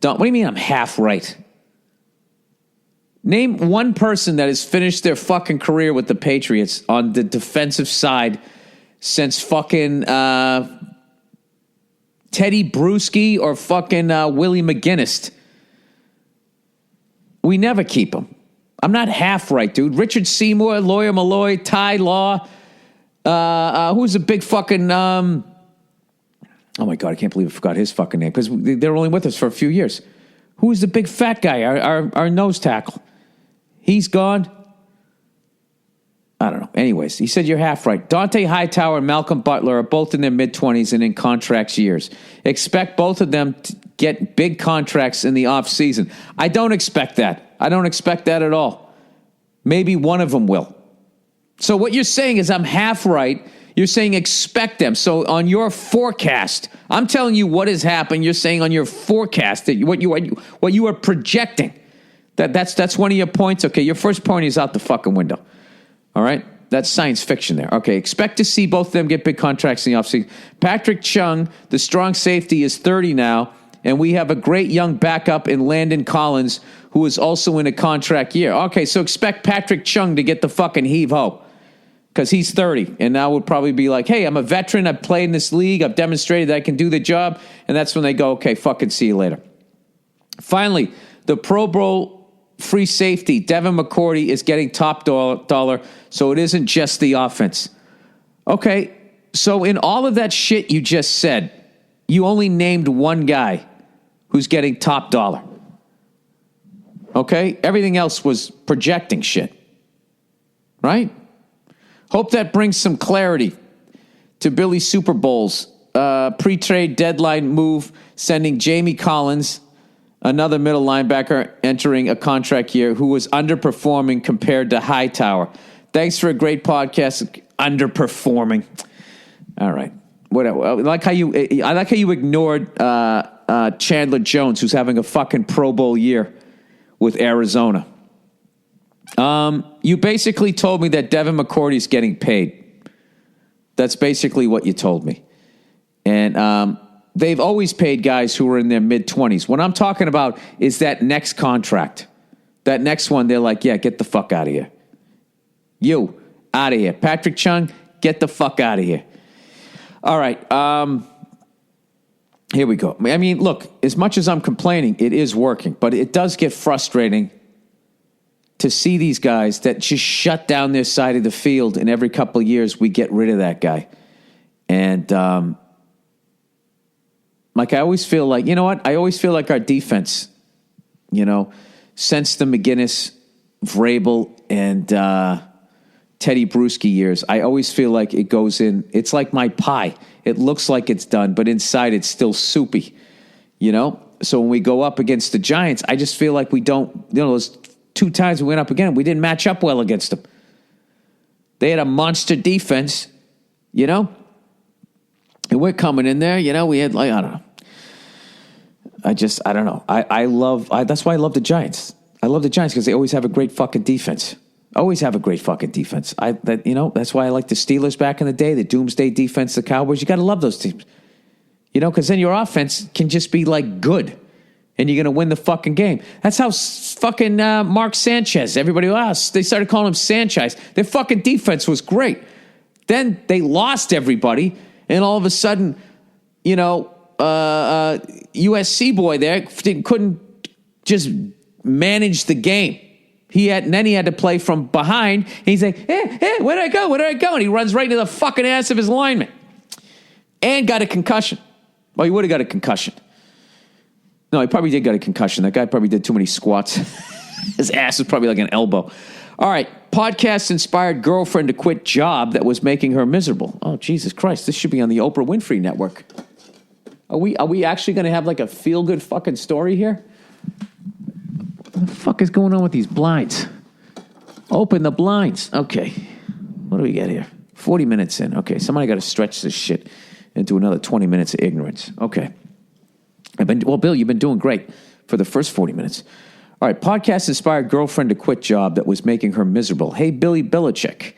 What do you mean I'm half right? Name one person that has finished their fucking career with the Patriots on the defensive side since fucking Teddy Bruschi or fucking Willie McGinnis. We never keep them. I'm not half right, dude. Richard Seymour, Lawyer Malloy, Ty Law. Who's a big fucking... oh, my God, I can't believe I forgot his fucking name because they're only with us for a few years. Who's the big fat guy, our nose tackle? He's gone. I don't know. Anyways, he said you're half right. Dante Hightower and Malcolm Butler are both in their mid-20s and in contracts years. Expect both of them to get big contracts in the offseason. I don't expect that. I don't expect that at all. Maybe one of them will. So what you're saying is I'm half right. You're saying expect them. So on your forecast, I'm telling you what has happened. You're saying on your forecast that what you are projecting. That's one of your points. Okay, your first point is out the fucking window. All right? That's science fiction there. Okay, expect to see both of them get big contracts in the offseason. Patrick Chung, the strong safety, is 30 now, and we have a great young backup in Landon Collins, who is also in a contract year. Okay, so expect Patrick Chung to get the fucking heave-ho because he's 30, and now would probably be like, hey, I'm a veteran. I've played in this league. I've demonstrated that I can do the job, and that's when they go, okay, fucking see you later. Finally, the Pro Bowl free safety, Devin McCourty, is getting top dollar, so it isn't just the offense. Okay, so in all of that shit you just said, you only named one guy who's getting top dollar. Okay? Everything else was projecting shit. Right? Hope that brings some clarity to Billy's Super Bowls. Pre-trade deadline move, sending Jamie Collins, another middle linebacker, entering a contract year who was underperforming compared to Hightower. Thanks for a great podcast. Underperforming. All right. Whatever. I like how you ignored Chandler Jones, who's having a fucking Pro Bowl year with Arizona. You basically told me that Devin McCourty's getting paid. That's basically what you told me. And they've always paid guys who are in their mid-20s. What I'm talking about is that next contract. That next one, they're like, yeah, get the fuck out of here. You, out of here. Patrick Chung, get the fuck out of here. All right. Here we go. I mean, look, as much as I'm complaining, it is working. But it does get frustrating to see these guys that just shut down their side of the field, and every couple of years we get rid of that guy. And like I always feel like, you know what? I always feel like our defense, since the McGinnis, Vrabel, and Teddy Bruschi years, I always feel like it goes in. It's like my pie. It looks like it's done, but inside it's still soupy, So when we go up against the Giants, I just feel like we don't, those 2 times we went up again, we didn't match up well against them. They had a monster defense, And we're coming in there, we had I don't know. I don't know. That's why I love the Giants. I love the Giants because they always have a great fucking defense. Always have a great fucking defense. That's why I like the Steelers back in the day, the Doomsday defense, the Cowboys. You got to love those teams. Because then your offense can just be like good. And you're going to win the fucking game. That's how fucking Mark Sanchez, everybody else, they started calling him Sanchez. Their fucking defense was great. Then they lost everybody. And all of a sudden, USC boy there couldn't just manage the game. Then he had to play from behind. And he's like, where did I go? And he runs right into the fucking ass of his lineman. And got a concussion. Well, he would have got a concussion. No, he probably did get a concussion. That guy probably did too many squats. His ass is probably like an elbow. All right. Podcast inspired girlfriend to quit job that was making her miserable. Oh, Jesus Christ. This should be on the Oprah Winfrey Network. Are we actually going to have like a feel-good fucking story here? What the fuck is going on with these blinds? Open the blinds. Okay. What do we get here? 40 minutes in. Okay, somebody got to stretch this shit into another 20 minutes of ignorance. Okay. Bill, you've been doing great for the first 40 minutes. All right, podcast inspired girlfriend to quit job that was making her miserable. Hey, Billy Belichick.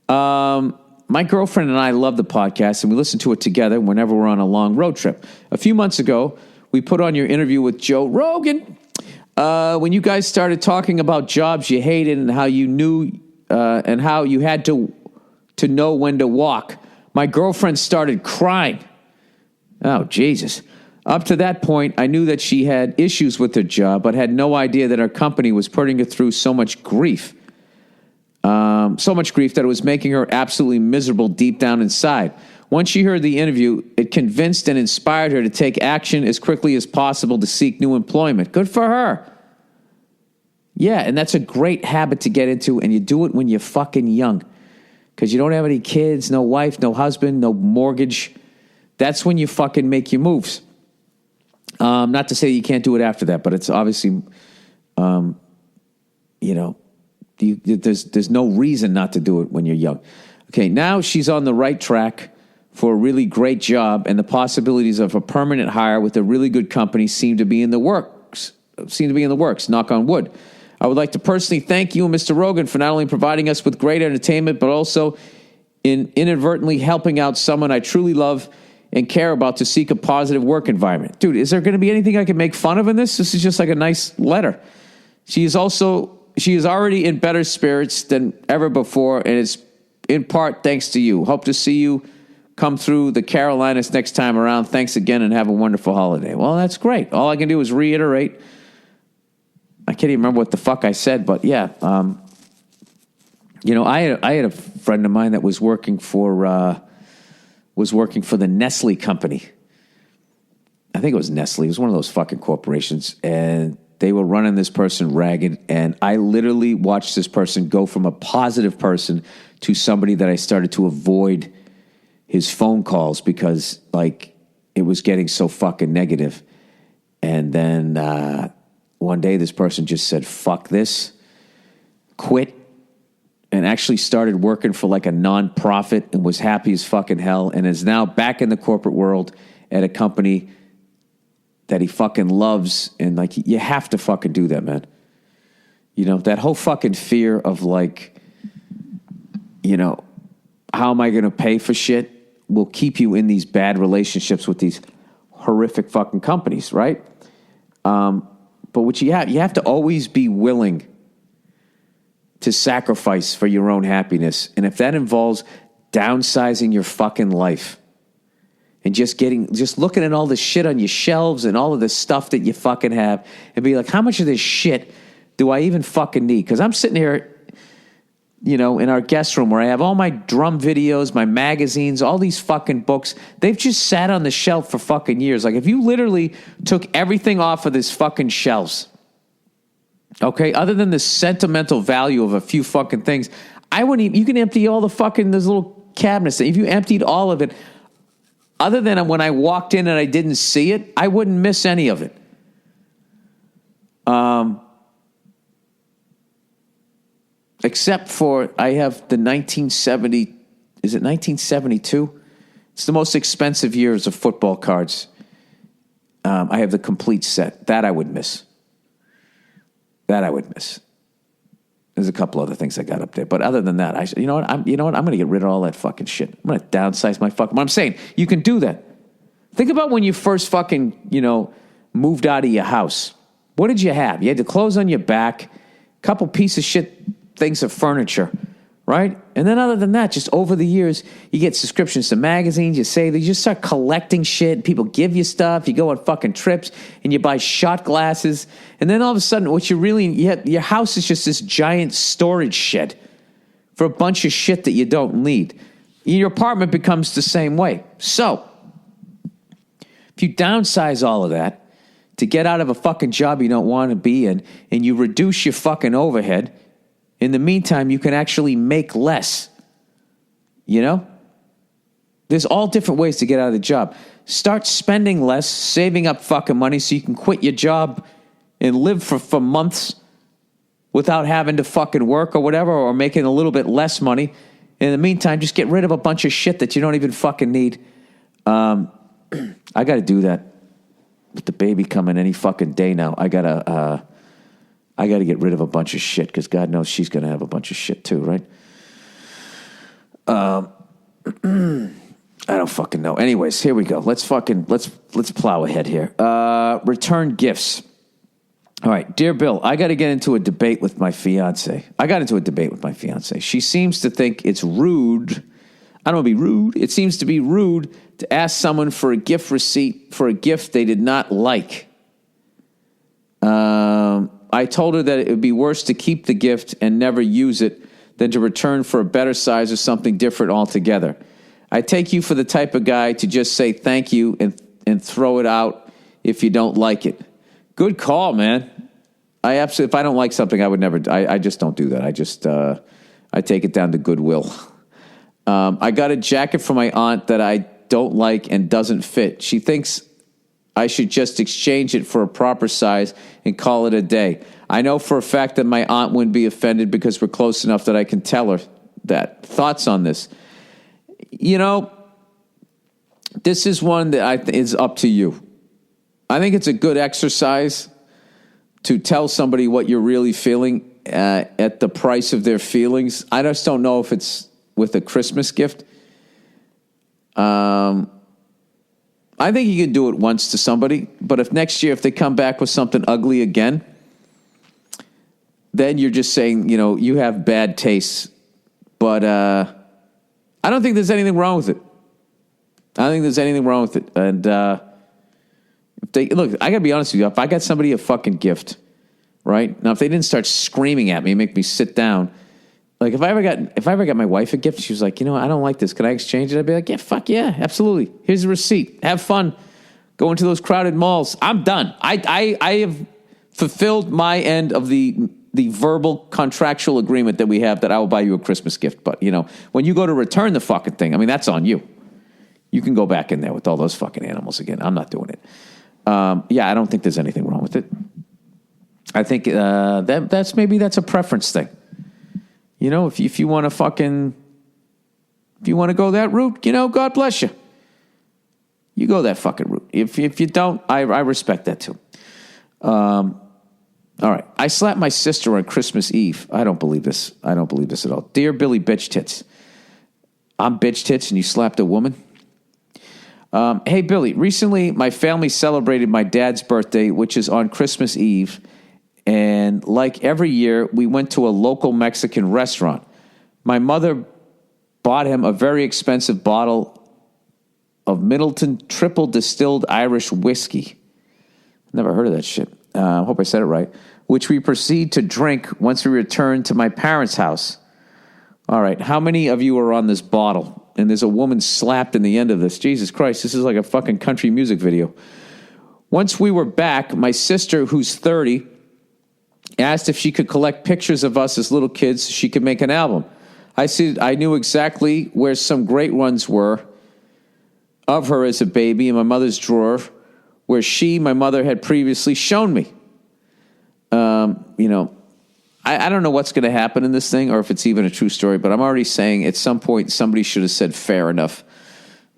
My girlfriend and I love the podcast, and we listen to it together whenever we're on a long road trip. A few months ago, we put on your interview with Joe Rogan when you guys started talking about jobs you hated and how you knew and how you had to know when to walk. My girlfriend started crying. Oh, Jesus. Up to that point, I knew that she had issues with her job, but had no idea that our company was putting her through so much grief. So much grief that it was making her absolutely miserable deep down inside. Once she heard the interview, it convinced and inspired her to take action as quickly as possible to seek new employment. Good for her. Yeah, and that's a great habit to get into, and you do it when you're fucking young. Because you don't have any kids, no wife, no husband, no mortgage. That's when you fucking make your moves. Not to say you can't do it after that, but it's obviously, there's no reason not to do it when you're young. Okay, now she's on the right track for a really great job, and the possibilities of a permanent hire with a really good company seem to be in the works. Knock on wood. I would like to personally thank you and Mr. Rogan for not only providing us with great entertainment, but also in inadvertently helping out someone I truly love and care about to seek a positive work environment. Dude, is there going to be anything I can make fun of in this? This is just like a nice letter. She is already in better spirits than ever before, and it's in part thanks to you. Hope to see you come through the Carolinas next time around. Thanks again, and have a wonderful holiday. Well, that's great. All I can do is reiterate. I can't even remember what the fuck I said, but yeah. I had a friend of mine that was working for the Nestle company. I think it was Nestle. It was one of those fucking corporations. And they were running this person ragged. And I literally watched this person go from a positive person to somebody that I started to avoid his phone calls because, it was getting so fucking negative. And then one day this person just said, fuck this, quit, and actually started working for a nonprofit and was happy as fucking hell and is now back in the corporate world at a company that he fucking loves. And you have to fucking do that, man. That whole fucking fear of how am I going to pay for shit will keep you in these bad relationships with these horrific fucking companies, right? But what you have to always be willing to sacrifice for your own happiness. And if that involves downsizing your fucking life and just looking at all the shit on your shelves and all of the stuff that you fucking have and be like, how much of this shit do I even fucking need? Because I'm sitting here, in our guest room where I have all my drum videos, my magazines, all these fucking books. They've just sat on the shelf for fucking years. If you literally took everything off of this fucking shelves, okay, other than the sentimental value of a few fucking things, you can empty all the fucking, those little cabinets. If you emptied all of it, other than when I walked in and I didn't see it, I wouldn't miss any of it. Except for I have the 1970, is it 1972? It's the most expensive years of football cards. I have the complete set. That I would miss. There's a couple other things I got up there. But other than that, I'm going to get rid of all that fucking shit. I'm going to downsize my fucking, I'm saying, you can do that. Think about when you first fucking, moved out of your house. What did you have? You had the clothes on your back, a couple pieces of shit, things of furniture, right? And then other than that, just over the years, you get subscriptions to magazines, you save, you just start collecting shit, people give you stuff, you go on fucking trips, and you buy shot glasses, and then all of a sudden, your house is just this giant storage shed for a bunch of shit that you don't need. Your apartment becomes the same way. So, if you downsize all of that to get out of a fucking job you don't want to be in, and you reduce your fucking overhead, In the meantime, you can actually make less. You know? There's all different ways to get out of the job. Start spending less, saving up fucking money so you can quit your job and live for months without having to fucking work or whatever, or making a little bit less money. In the meantime, just get rid of a bunch of shit that you don't even fucking need. I got to do that with the baby coming any fucking day now. I got to get rid of a bunch of shit because God knows she's going to have a bunch of shit too, right? I don't fucking know. Anyways, here we go. Let's plow ahead here. Return gifts. All right, dear Bill, I got to get into a debate with my fiance. She seems to think it's rude. I don't want to be rude. It seems to be rude to ask someone for a gift receipt for a gift they did not like. I told her that it would be worse to keep the gift and never use it than to return for a better size or something different altogether. I take you for the type of guy to just say thank you and throw it out if you don't like it. Good call, man. If I don't like something, I would never. I just don't do that. I take it down to Goodwill. I got a jacket from my aunt that I don't like and doesn't fit. She thinks I should just exchange it for a proper size and call it a day. I know for a fact that my aunt wouldn't be offended because we're close enough that I can tell her that. Thoughts on this? You know, this is one that is up to you. I think it's a good exercise to tell somebody what you're really feeling at the price of their feelings. I just don't know if it's with a Christmas gift. I think you can do it once to somebody, but if next year, if they come back with something ugly again, then you're just saying, you know, you have bad tastes. But I don't think there's anything wrong with it. And look, I gotta be honest with you. If I got somebody a fucking gift, right now, if they didn't start screaming at me, make me sit down. Like if I ever got my wife a gift, she was like, you know, I don't like this. Can I exchange it? I'd be like, yeah, fuck yeah, absolutely. Here's the receipt. Have fun. Go into those crowded malls. I'm done. I have fulfilled my end of the verbal contractual agreement that we have that I will buy you a Christmas gift. But you know, when you go to return the fucking thing, I mean, that's on you. You can go back in there with all those fucking animals again. I'm not doing it. Yeah, I don't think there's anything wrong with it. I think that's a preference thing. You know, if you want to go that route, you know, God bless you. You go that fucking route. If you don't, I respect that too. All right. I slapped my sister on Christmas Eve. I don't believe this at all. Dear Billy Bitch Tits. I'm Bitch Tits and you slapped a woman? Hey, Billy, recently my family celebrated my dad's birthday, which is on Christmas Eve. And like every year, we went to a local Mexican restaurant. My mother bought him a very expensive bottle of Middleton triple distilled Irish whiskey. Never heard of that shit. I hope I said it right. Which we proceed to drink once we return to my parents' house. All right, how many of you are on this bottle? And there's a woman slapped in the end of this. Jesus Christ, this is like a fucking country music video. Once we were back, my sister, who's 30, asked if she could collect pictures of us as little kids so she could make an album. I said I knew exactly where some great ones were of her as a baby in my mother's drawer, where my mother, had previously shown me. You know, I don't know what's going to happen in this thing or if it's even a true story, but I'm already saying at some point somebody should have said fair enough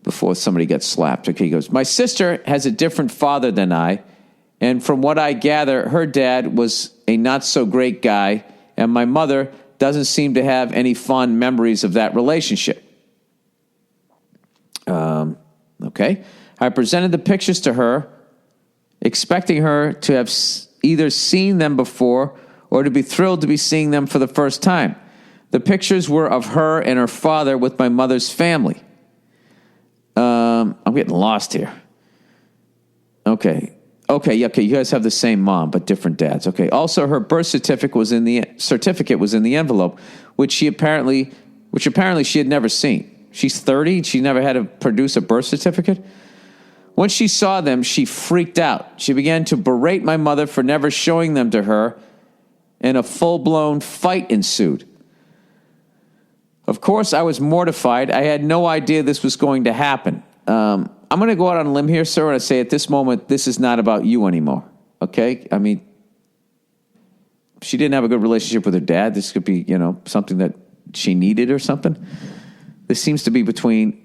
before somebody gets slapped. Okay, he goes, my sister has a different father than I, and from what I gather, her dad was a not-so-great guy, and my mother doesn't seem to have any fond memories of that relationship. Okay. I presented the pictures to her, expecting her to have either seen them before or to be thrilled to be seeing them for the first time. The pictures were of her and her father with my mother's family. I'm getting lost here. Okay, you guys have the same mom, but different dads. Okay. Also, her birth certificate was in the envelope, which apparently she had never seen. She's 30. She never had to produce a birth certificate. Once she saw them, she freaked out. She began to berate my mother for never showing them to her, and a full-blown fight ensued. Of course, I was mortified. I had no idea this was going to happen. I'm going to go out on a limb here, sir, and I say at this moment, this is not about you anymore, okay? I mean, she didn't have a good relationship with her dad. This could be, something that she needed or something. This seems to be between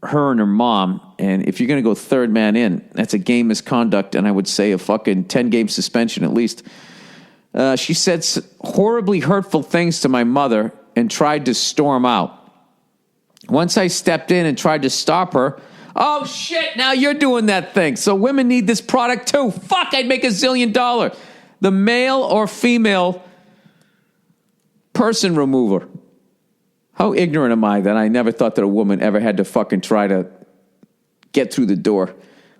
her and her mom, and if you're going to go third man in, that's a game misconduct, and I would say a fucking 10-game suspension at least. She said horribly hurtful things to my mother and tried to storm out. Once I stepped in and tried to stop her, oh shit, now you're doing that thing. So women need this product too. Fuck, I'd make $1 zillion. The male or female person remover. How ignorant am I that I never thought that a woman ever had to fucking try to get through the door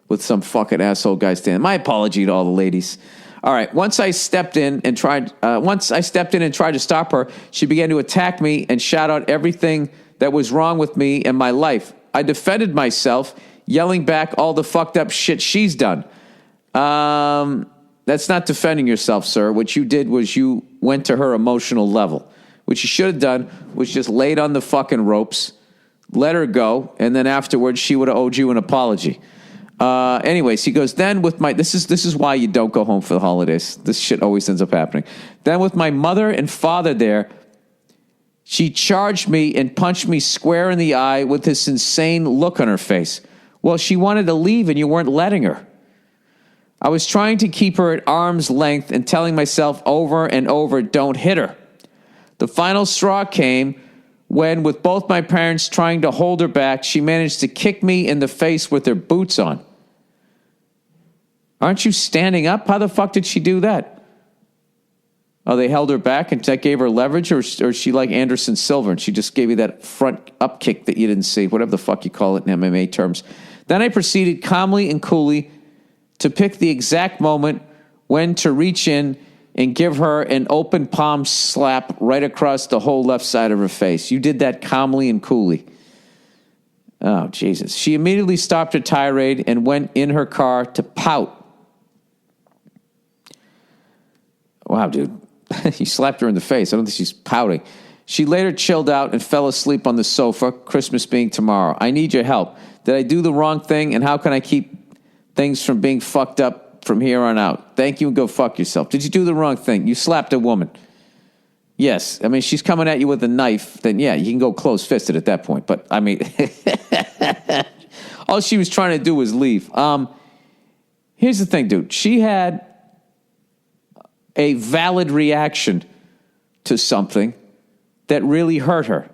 with some fucking asshole guy standing. My apology to all the ladies. All right, once I stepped in and tried to stop her, she began to attack me and shout out everything that was wrong with me and my life. I defended myself, yelling back all the fucked up shit she's done. That's not defending yourself, sir. What you did was you went to her emotional level. What you should have done was just laid on the fucking ropes, let her go, and then afterwards she would have owed you an apology. Anyways, he goes, then with my, this is why you don't go home for the holidays. This shit always ends up happening. Then with my mother and father there, she charged me and punched me square in the eye with this insane look on her face. Well, she wanted to leave and you weren't letting her. I was trying to keep her at arm's length and telling myself over and over, don't hit her. The final straw came when, with both my parents trying to hold her back, she managed to kick me in the face with her boots on. Aren't you standing up? How the fuck did she do that? Oh, they held her back and that gave her leverage, or she like Anderson Silva and she just gave you that front up kick that you didn't see, whatever the fuck you call it in MMA terms. Then I proceeded calmly and coolly to pick the exact moment when to reach in and give her an open palm slap right across the whole left side of her face. You did that calmly and coolly. Oh, Jesus. She immediately stopped her tirade and went in her car to pout. Wow, dude. You slapped her in the face. I don't think she's pouting. She later chilled out and fell asleep on the sofa, Christmas being tomorrow. I need your help. Did I do the wrong thing, and how can I keep things from being fucked up from here on out? Thank you and go fuck yourself. Did you do the wrong thing? You slapped a woman. Yes. I mean, she's coming at you with a knife, then yeah, you can go close-fisted at that point. But, I mean, all she was trying to do was leave. Here's the thing, dude. She had a valid reaction to something that really hurt her.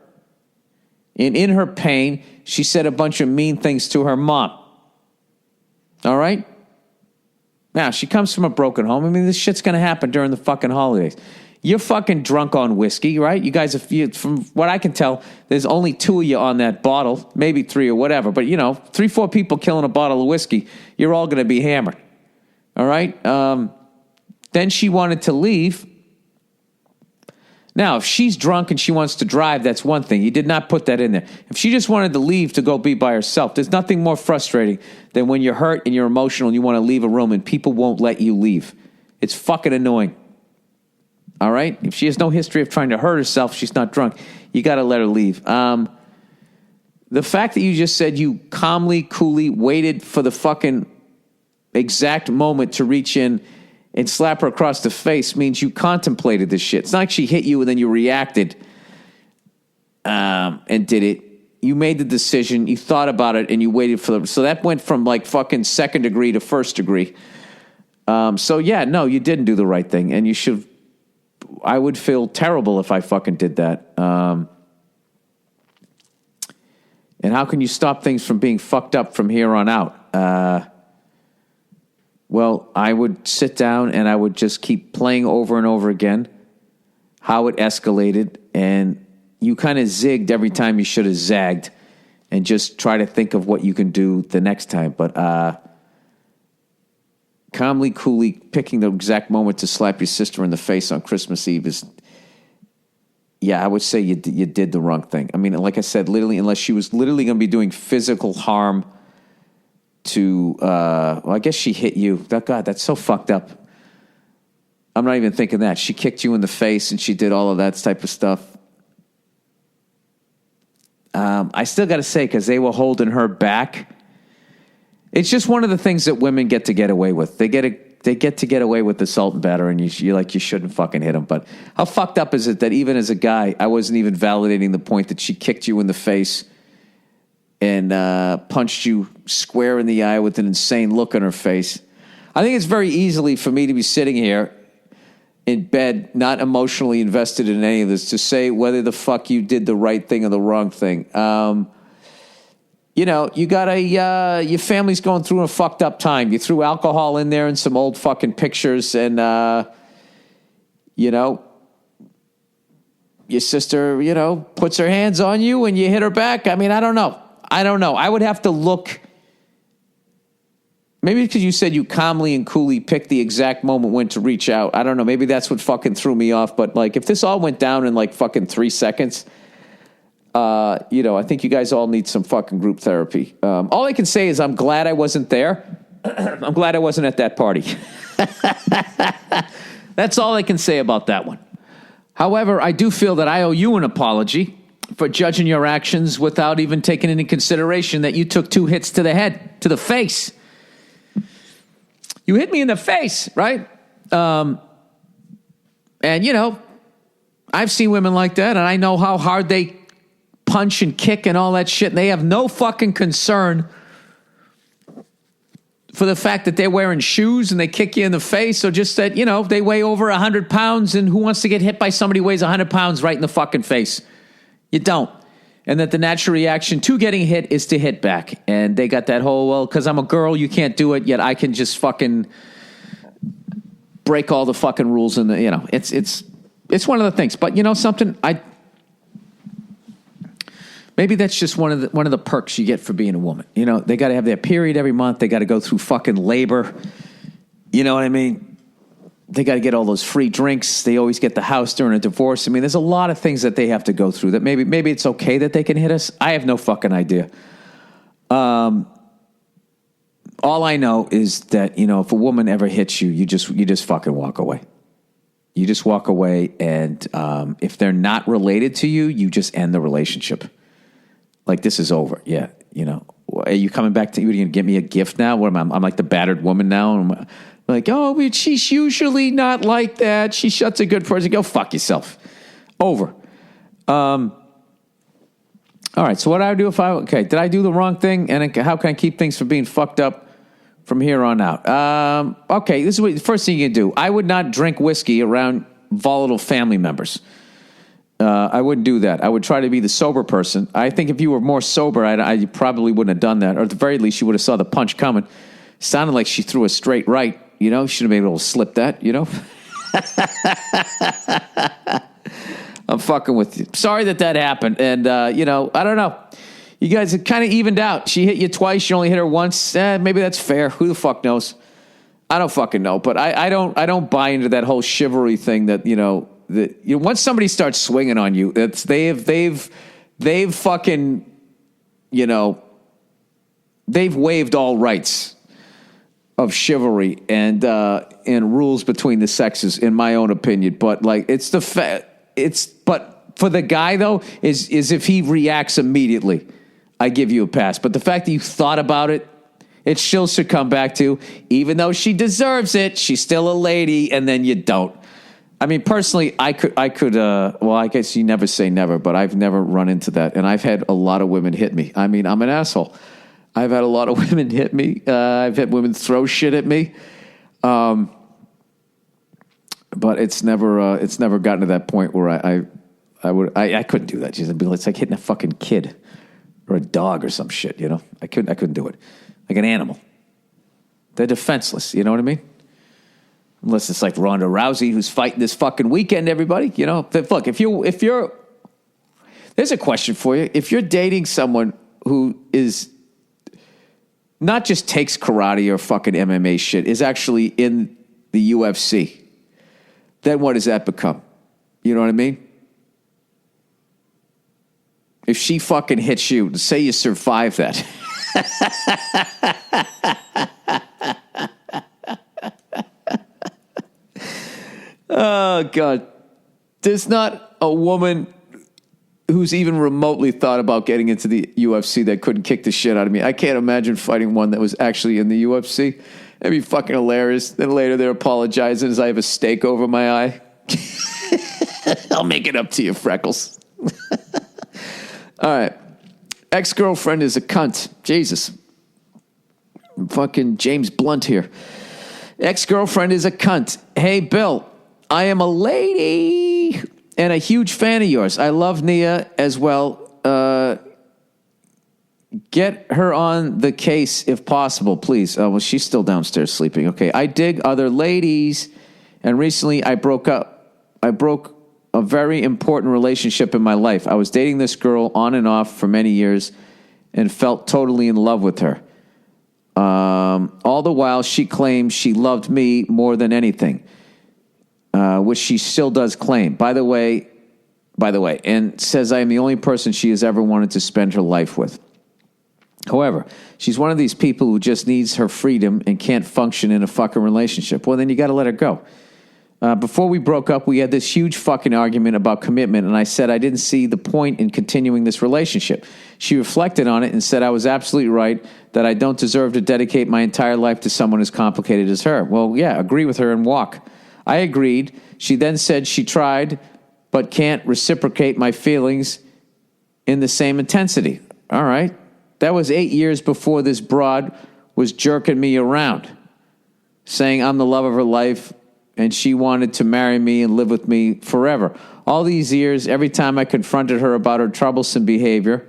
And in her pain, she said a bunch of mean things to her mom. All right? Now, she comes from a broken home. I mean, this shit's going to happen during the fucking holidays. You're fucking drunk on whiskey, right? You guys, from what I can tell, there's only 2 of you on that bottle, maybe 3 or whatever. But, 3, 4 people killing a bottle of whiskey, you're all going to be hammered. All right? Then she wanted to leave. Now, if she's drunk and she wants to drive, that's one thing. You did not put that in there. If she just wanted to leave to go be by herself, there's nothing more frustrating than when you're hurt and you're emotional and you want to leave a room and people won't let you leave. It's fucking annoying. All right? If she has no history of trying to hurt herself, she's not drunk. You got to let her leave. The fact that you just said you calmly, coolly waited for the fucking exact moment to reach in and slap her across the face means you contemplated this shit. It's not like she hit you and then you reacted and did it. You made the decision, you thought about it, and you waited for them. So that went from like fucking second degree to first degree. So yeah, no, you didn't do the right thing. And you should, I would feel terrible if I fucking did that. And how can you stop things from being fucked up from here on out? Well, I would sit down and I would just keep playing over and over again how it escalated, and you kind of zigged every time you should have zagged, and just try to think of what you can do the next time. But calmly, coolly picking the exact moment to slap your sister in the face on Christmas Eve is, yeah, I would say you did the wrong thing. I mean, like I said, literally, unless she was literally going to be doing physical harm to, well, I guess she hit you. God, that's so fucked up. I'm not even thinking that. She kicked you in the face and she did all of that type of stuff. I still got to say, because they were holding her back. It's just one of the things that women get to get away with. They get to get away with assault and battery, and you shouldn't fucking hit them. But how fucked up is it that even as a guy, I wasn't even validating the point that she kicked you in the face and punched you square in the eye with an insane look on her face. I think it's very easily for me to be sitting here in bed, not emotionally invested in any of this, to say whether the fuck you did the right thing or the wrong thing. You got your family's going through a fucked up time. You threw alcohol in there and some old fucking pictures, and your sister, puts her hands on you and you hit her back. I mean, I don't know. I would have to look. Maybe because you said you calmly and coolly picked the exact moment when to reach out. I don't know. Maybe that's what fucking threw me off. But like, if this all went down in like fucking 3 seconds, I think you guys all need some fucking group therapy. All I can say is I'm glad I wasn't there. I'm glad I wasn't at that party. That's all I can say about that one. However, I do feel that I owe you an apology for judging your actions without even taking into consideration that you took 2 hits to the head, to the face. You hit me in the face, right? And, I've seen women like that, and I know how hard they punch and kick and all that shit, and they have no fucking concern for the fact that they're wearing shoes and they kick you in the face, or just that, they weigh over 100 pounds, and who wants to get hit by somebody who weighs 100 pounds right in the fucking face? You don't. And that the natural reaction to getting hit is to hit back. And they got that whole, well, because I'm a girl, you can't do it, yet I can just fucking break all the fucking rules. And, it's one of the things. But, something, maybe that's just one of the perks you get for being a woman. They got to have their period every month. They got to go through fucking labor. You know what I mean? They got to get all those free drinks. They always get the house during a divorce. I mean, there's a lot of things that they have to go through that maybe it's okay that they can hit us. I have no fucking idea. All I know is that, if a woman ever hits you, you just fucking walk away. You just walk away, and if they're not related to you, you just end the relationship. Like, this is over. Yeah, Are you coming back to you? Are you going to get me a gift now? What am I? I'm like the battered woman now? Like, but she's usually not like that. She's such a good person. Go fuck yourself. Over. All right, so what do I do did I do the wrong thing? And how can I keep things from being fucked up from here on out? Okay, this is the first thing you can do. I would not drink whiskey around volatile family members. I wouldn't do that. I would try to be the sober person. I think if you were more sober, I probably wouldn't have done that. Or at the very least, you would have saw the punch coming. Sounded like she threw a straight right. Should have been able to slip that, I'm fucking with you. Sorry that happened. And, I don't know. You guys are kind of evened out. She hit you twice. You only hit her once. Maybe that's fair. Who the fuck knows? I don't fucking know. But I don't buy into that whole chivalry thing that, once somebody starts swinging on you, they've fucking, they've waived all rights of chivalry and rules between the sexes, in my own opinion. But like, but for the guy though, is if he reacts immediately, I give you a pass. But the fact that you thought about it, it still should come back to, even though she deserves it, she's still a lady, and then you don't. I mean, personally, I could. Well, I guess you never say never, but I've never run into that, and I've had a lot of women hit me. I mean, I'm an asshole. I've had a lot of women hit me. I've had women throw shit at me. But it's never gotten to that point where I couldn't do that. It's like hitting a fucking kid or a dog or some shit. I couldn't do it. Like an animal. They're defenseless. You know what I mean? Unless it's like Ronda Rousey who's fighting this fucking weekend. Everybody, Look, if you're, there's a question for you. If you're dating someone who is not just takes karate or fucking MMA shit, is actually in the UFC, then what does that become? You know what I mean? If she fucking hits you, say you survive that. Oh, God. There's not a woman who's even remotely thought about getting into the UFC that couldn't kick the shit out of me. I can't imagine fighting one that was actually in the UFC. That'd be fucking hilarious. Then later they're apologizing as I have a steak over my eye. I'll make it up to you, Freckles. All right. Ex-girlfriend is a cunt. Jesus. Fucking James Blunt here. Ex-girlfriend is a cunt. Hey, Bill, I am a lady and a huge fan of yours. I love Nia as well. Get her on the case if possible, please. Oh, well, she's still downstairs sleeping. Okay. I dig other ladies, and recently I broke a very important relationship in my life. I was dating this girl on and off for many years and felt totally in love with her. All the while, she claimed she loved me more than anything, which she still does claim. By the way, and says I am the only person she has ever wanted to spend her life with. However, she's one of these people who just needs her freedom and can't function in a fucking relationship. Well, then you got to let her go. Before we broke up, we had this huge fucking argument about commitment, and I said I didn't see the point in continuing this relationship. She reflected on it and said I was absolutely right, that I don't deserve to dedicate my entire life to someone as complicated as her. Well, yeah, agree with her and walk. I agreed. She then said she tried, but can't reciprocate my feelings in the same intensity. All right. That was 8 years before this broad was jerking me around, saying I'm the love of her life, and she wanted to marry me and live with me forever. All these years, every time I confronted her about her troublesome behavior,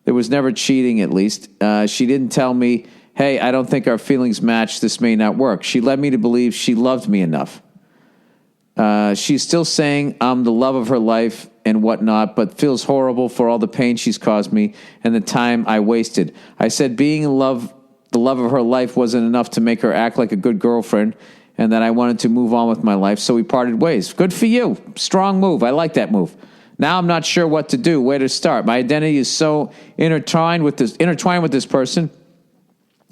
there was never cheating, at least. She didn't tell me, hey, I don't think our feelings match. This may not work. She led me to believe she loved me enough. She's still saying I'm the love of her life and whatnot, but feels horrible for all the pain she's caused me and the time I wasted. I said being in love, the love of her life, wasn't enough to make her act like a good girlfriend, and that I wanted to move on with my life, so we parted ways. Good for you. Strong move. I like that move. Now I'm not sure what to do, where to start. My identity is so intertwined with this person,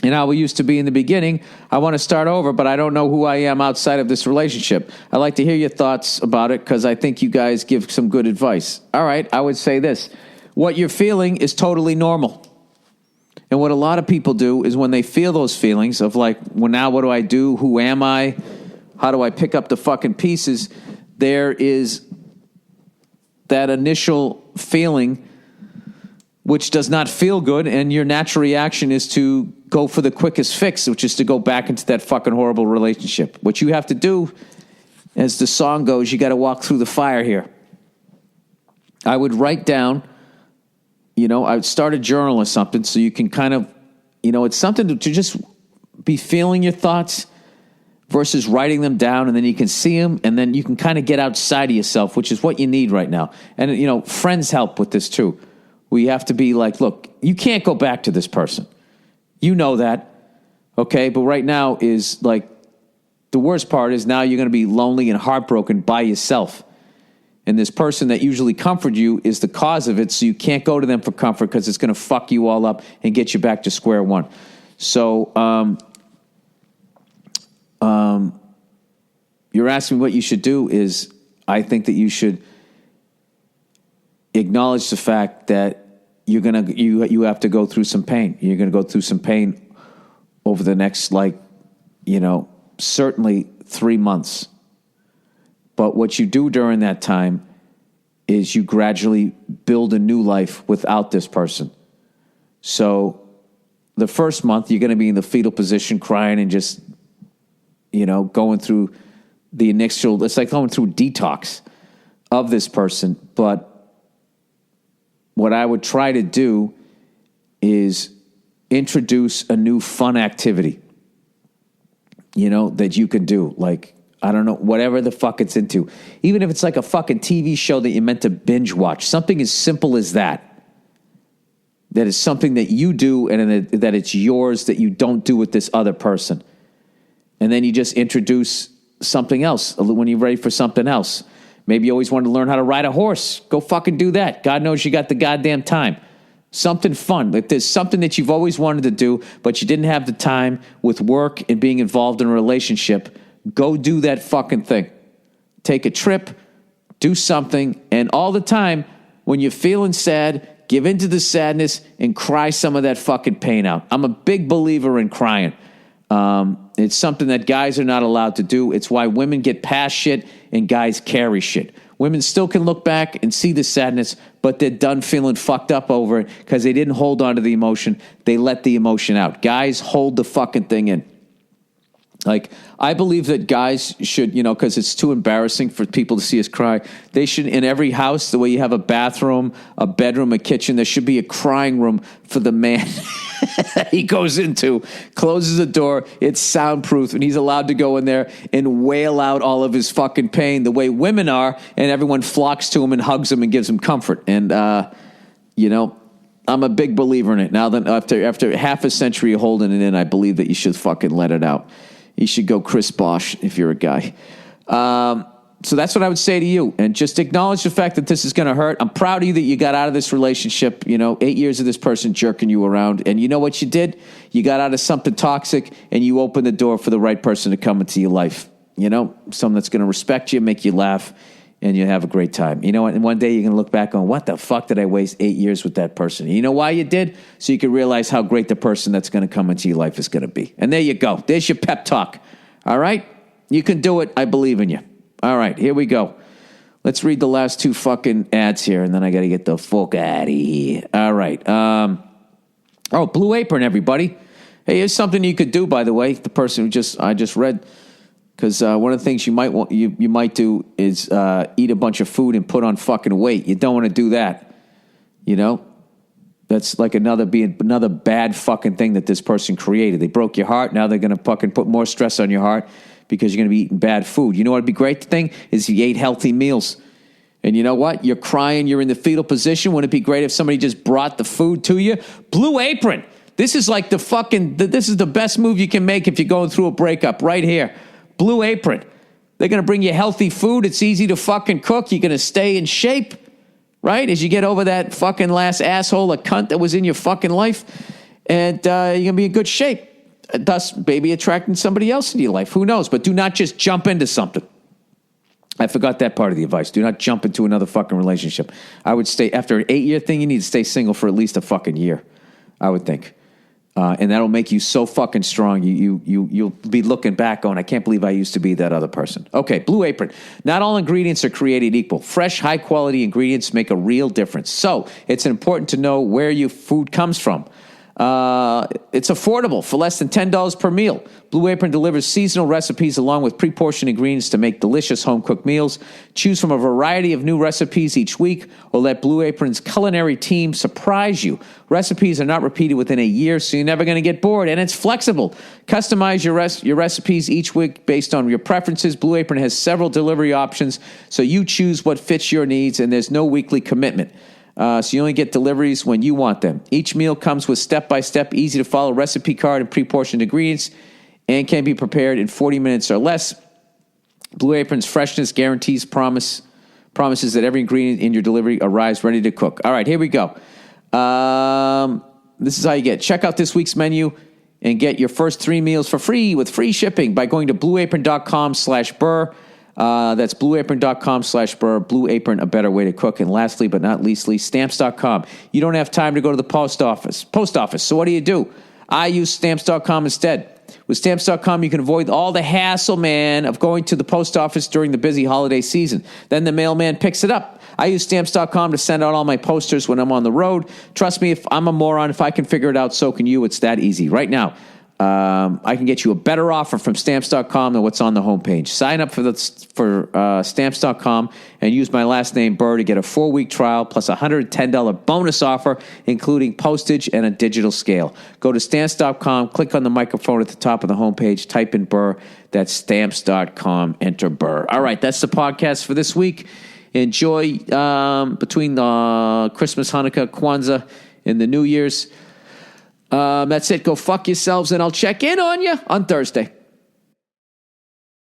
and how we used to be in the beginning. I want to start over, but I don't know who I am outside of this relationship. I'd like to hear your thoughts about it, because I think you guys give some good advice. All right, I would say this. What you're feeling is totally normal. And what a lot of people do is when they feel those feelings of like, well, now what do I do? Who am I? How do I pick up the fucking pieces? There is that initial feeling which does not feel good, and your natural reaction is to go for the quickest fix, which is to go back into that fucking horrible relationship. What you have to do, as the song goes, you got to walk through the fire here. I would write down, I would start a journal or something so you can kind of, it's something to just be feeling your thoughts versus writing them down, and then you can see them, and then you can kind of get outside of yourself, which is what you need right now. And, friends help with this too. We have to be like, look, you can't go back to this person. You know that, okay? But right now is like, the worst part is now you're going to be lonely and heartbroken by yourself. And this person that usually comforts you is the cause of it, so you can't go to them for comfort because it's going to fuck you all up and get you back to square one. So you're asking what you should do is, I think that you should acknowledge the fact that you have to go through some pain. You're going to go through some pain over the next, certainly 3 months. But what you do during that time is you gradually build a new life without this person. So the first month, you're going to be in the fetal position, crying and just, going through the initial, it's like going through detox of this person. But what I would try to do is introduce a new fun activity, that you can do. Like, I don't know, whatever the fuck it's into. Even if it's like a fucking TV show that you're meant to binge watch. Something as simple as that. That is something that you do and that it's yours that you don't do with this other person. And then you just introduce something else when you're ready for something else. Maybe you always wanted to learn how to ride a horse. Go fucking do that. God knows you got the goddamn time. Something fun. If there's something that you've always wanted to do, but you didn't have the time with work and being involved in a relationship, go do that fucking thing. take a trip, do something, and all the time, when you're feeling sad, give into the sadness and cry some of that fucking pain out. I'm a big believer in crying. It's something that guys are not allowed to do. It's why women get past shit and guys carry shit. Women still can look back and see the sadness, but they're done feeling fucked up over it because they didn't hold on to the emotion. They let the emotion out. Guys hold the fucking thing in. Like, I believe that guys should, because it's too embarrassing for people to see us cry. They should, in every house, the way you have a bathroom, a bedroom, a kitchen, there should be a crying room for the man. He goes into, closes the door, it's soundproof, and he's allowed to go in there and wail out all of his fucking pain the way women are, and everyone flocks to him and hugs him and gives him comfort. And, I'm a big believer in it. Now that after half a century of holding it in, I believe that you should fucking let it out. You should go Chris Bosh if you're a guy. So that's what I would say to you. And just acknowledge the fact that this is going to hurt. I'm proud of you that you got out of this relationship, 8 years of this person jerking you around. And you know what you did? You got out of something toxic and you opened the door for the right person to come into your life. Someone that's going to respect you, make you laugh, and you have a great time. You know what? And one day you're going to look back on, what the fuck did I waste 8 years with that person? You know why you did? So you can realize how great the person that's going to come into your life is going to be. And there you go. There's your pep talk. All right? You can do it. I believe in you. All right, here we go. Let's read the last two fucking ads here, and then I got to get the fuck out of here. All right. Blue Apron, everybody. Hey, here's something you could do, by the way. The person I just read, because one of the things you might do is eat a bunch of food and put on fucking weight. You don't want to do that. That's like another bad fucking thing that this person created. They broke your heart. Now they're going to fucking put more stress on your heart because you're going to be eating bad food. You know what would be great thing is if you ate healthy meals. And you know what? You're crying. You're in the fetal position. Wouldn't it be great if somebody just brought the food to you? Blue Apron. This is like this is the best move you can make if you're going through a breakup right here. Blue Apron. They're going to bring you healthy food. It's easy to fucking cook. You're going to stay in shape, right? As you get over that fucking last asshole, a cunt that was in your fucking life. And you're going to be in good shape. Thus, maybe attracting somebody else into your life. Who knows? But do not just jump into something. I forgot that part of the advice. Do not jump into another fucking relationship. I would stay, after an 8-year thing, you need to stay single for at least a fucking year, I would think. And that'll make you so fucking strong. You'll be looking back on, I can't believe I used to be that other person. Okay, Blue Apron. Not all ingredients are created equal. Fresh, high-quality ingredients make a real difference. So it's important to know where your food comes from. It's affordable for less than $10 per meal. Blue Apron delivers seasonal recipes along with pre-portioned ingredients to make delicious home-cooked meals. Choose from a variety of new recipes each week or let Blue Apron's culinary team surprise you. Recipes are not repeated within a year, so you're never going to get bored, and it's flexible. Customize your recipes each week based on your preferences. Blue Apron has several delivery options, so you choose what fits your needs, and there's no weekly commitment. So you only get deliveries when you want them. Each meal comes with step-by-step, easy-to-follow recipe card and pre-portioned ingredients and can be prepared in 40 minutes or less. Blue Apron's freshness guarantees promises that every ingredient in your delivery arrives ready to cook. All right, here we go. This is how you get. Check out this week's menu and get your first 3 meals for free with free shipping by going to blueapron.com/Burr. That's blueapron.com/Burr. Blue Apron, a better way to cook. And lastly, but not leastly, stamps.com. You don't have time to go to the post office. So what do? I use stamps.com instead. With stamps.com, you can avoid all the hassle, man, of going to the post office during the busy holiday season. Then the mailman picks it up. I use stamps.com to send out all my posters when I'm on the road. Trust me, if I'm a moron, if I can figure it out, so can you. It's that easy. Right now, I can get you a better offer from Stamps.com than what's on the homepage. Sign up for Stamps.com and use my last name, Burr, to get a 4-week trial plus a $110 bonus offer, including postage and a digital scale. Go to Stamps.com, click on the microphone at the top of the homepage, type in Burr. That's Stamps.com, enter Burr. All right, that's the podcast for this week. Enjoy between Christmas, Hanukkah, Kwanzaa, and the New Year's. That's it. Go fuck yourselves, and I'll check in on you on Thursday.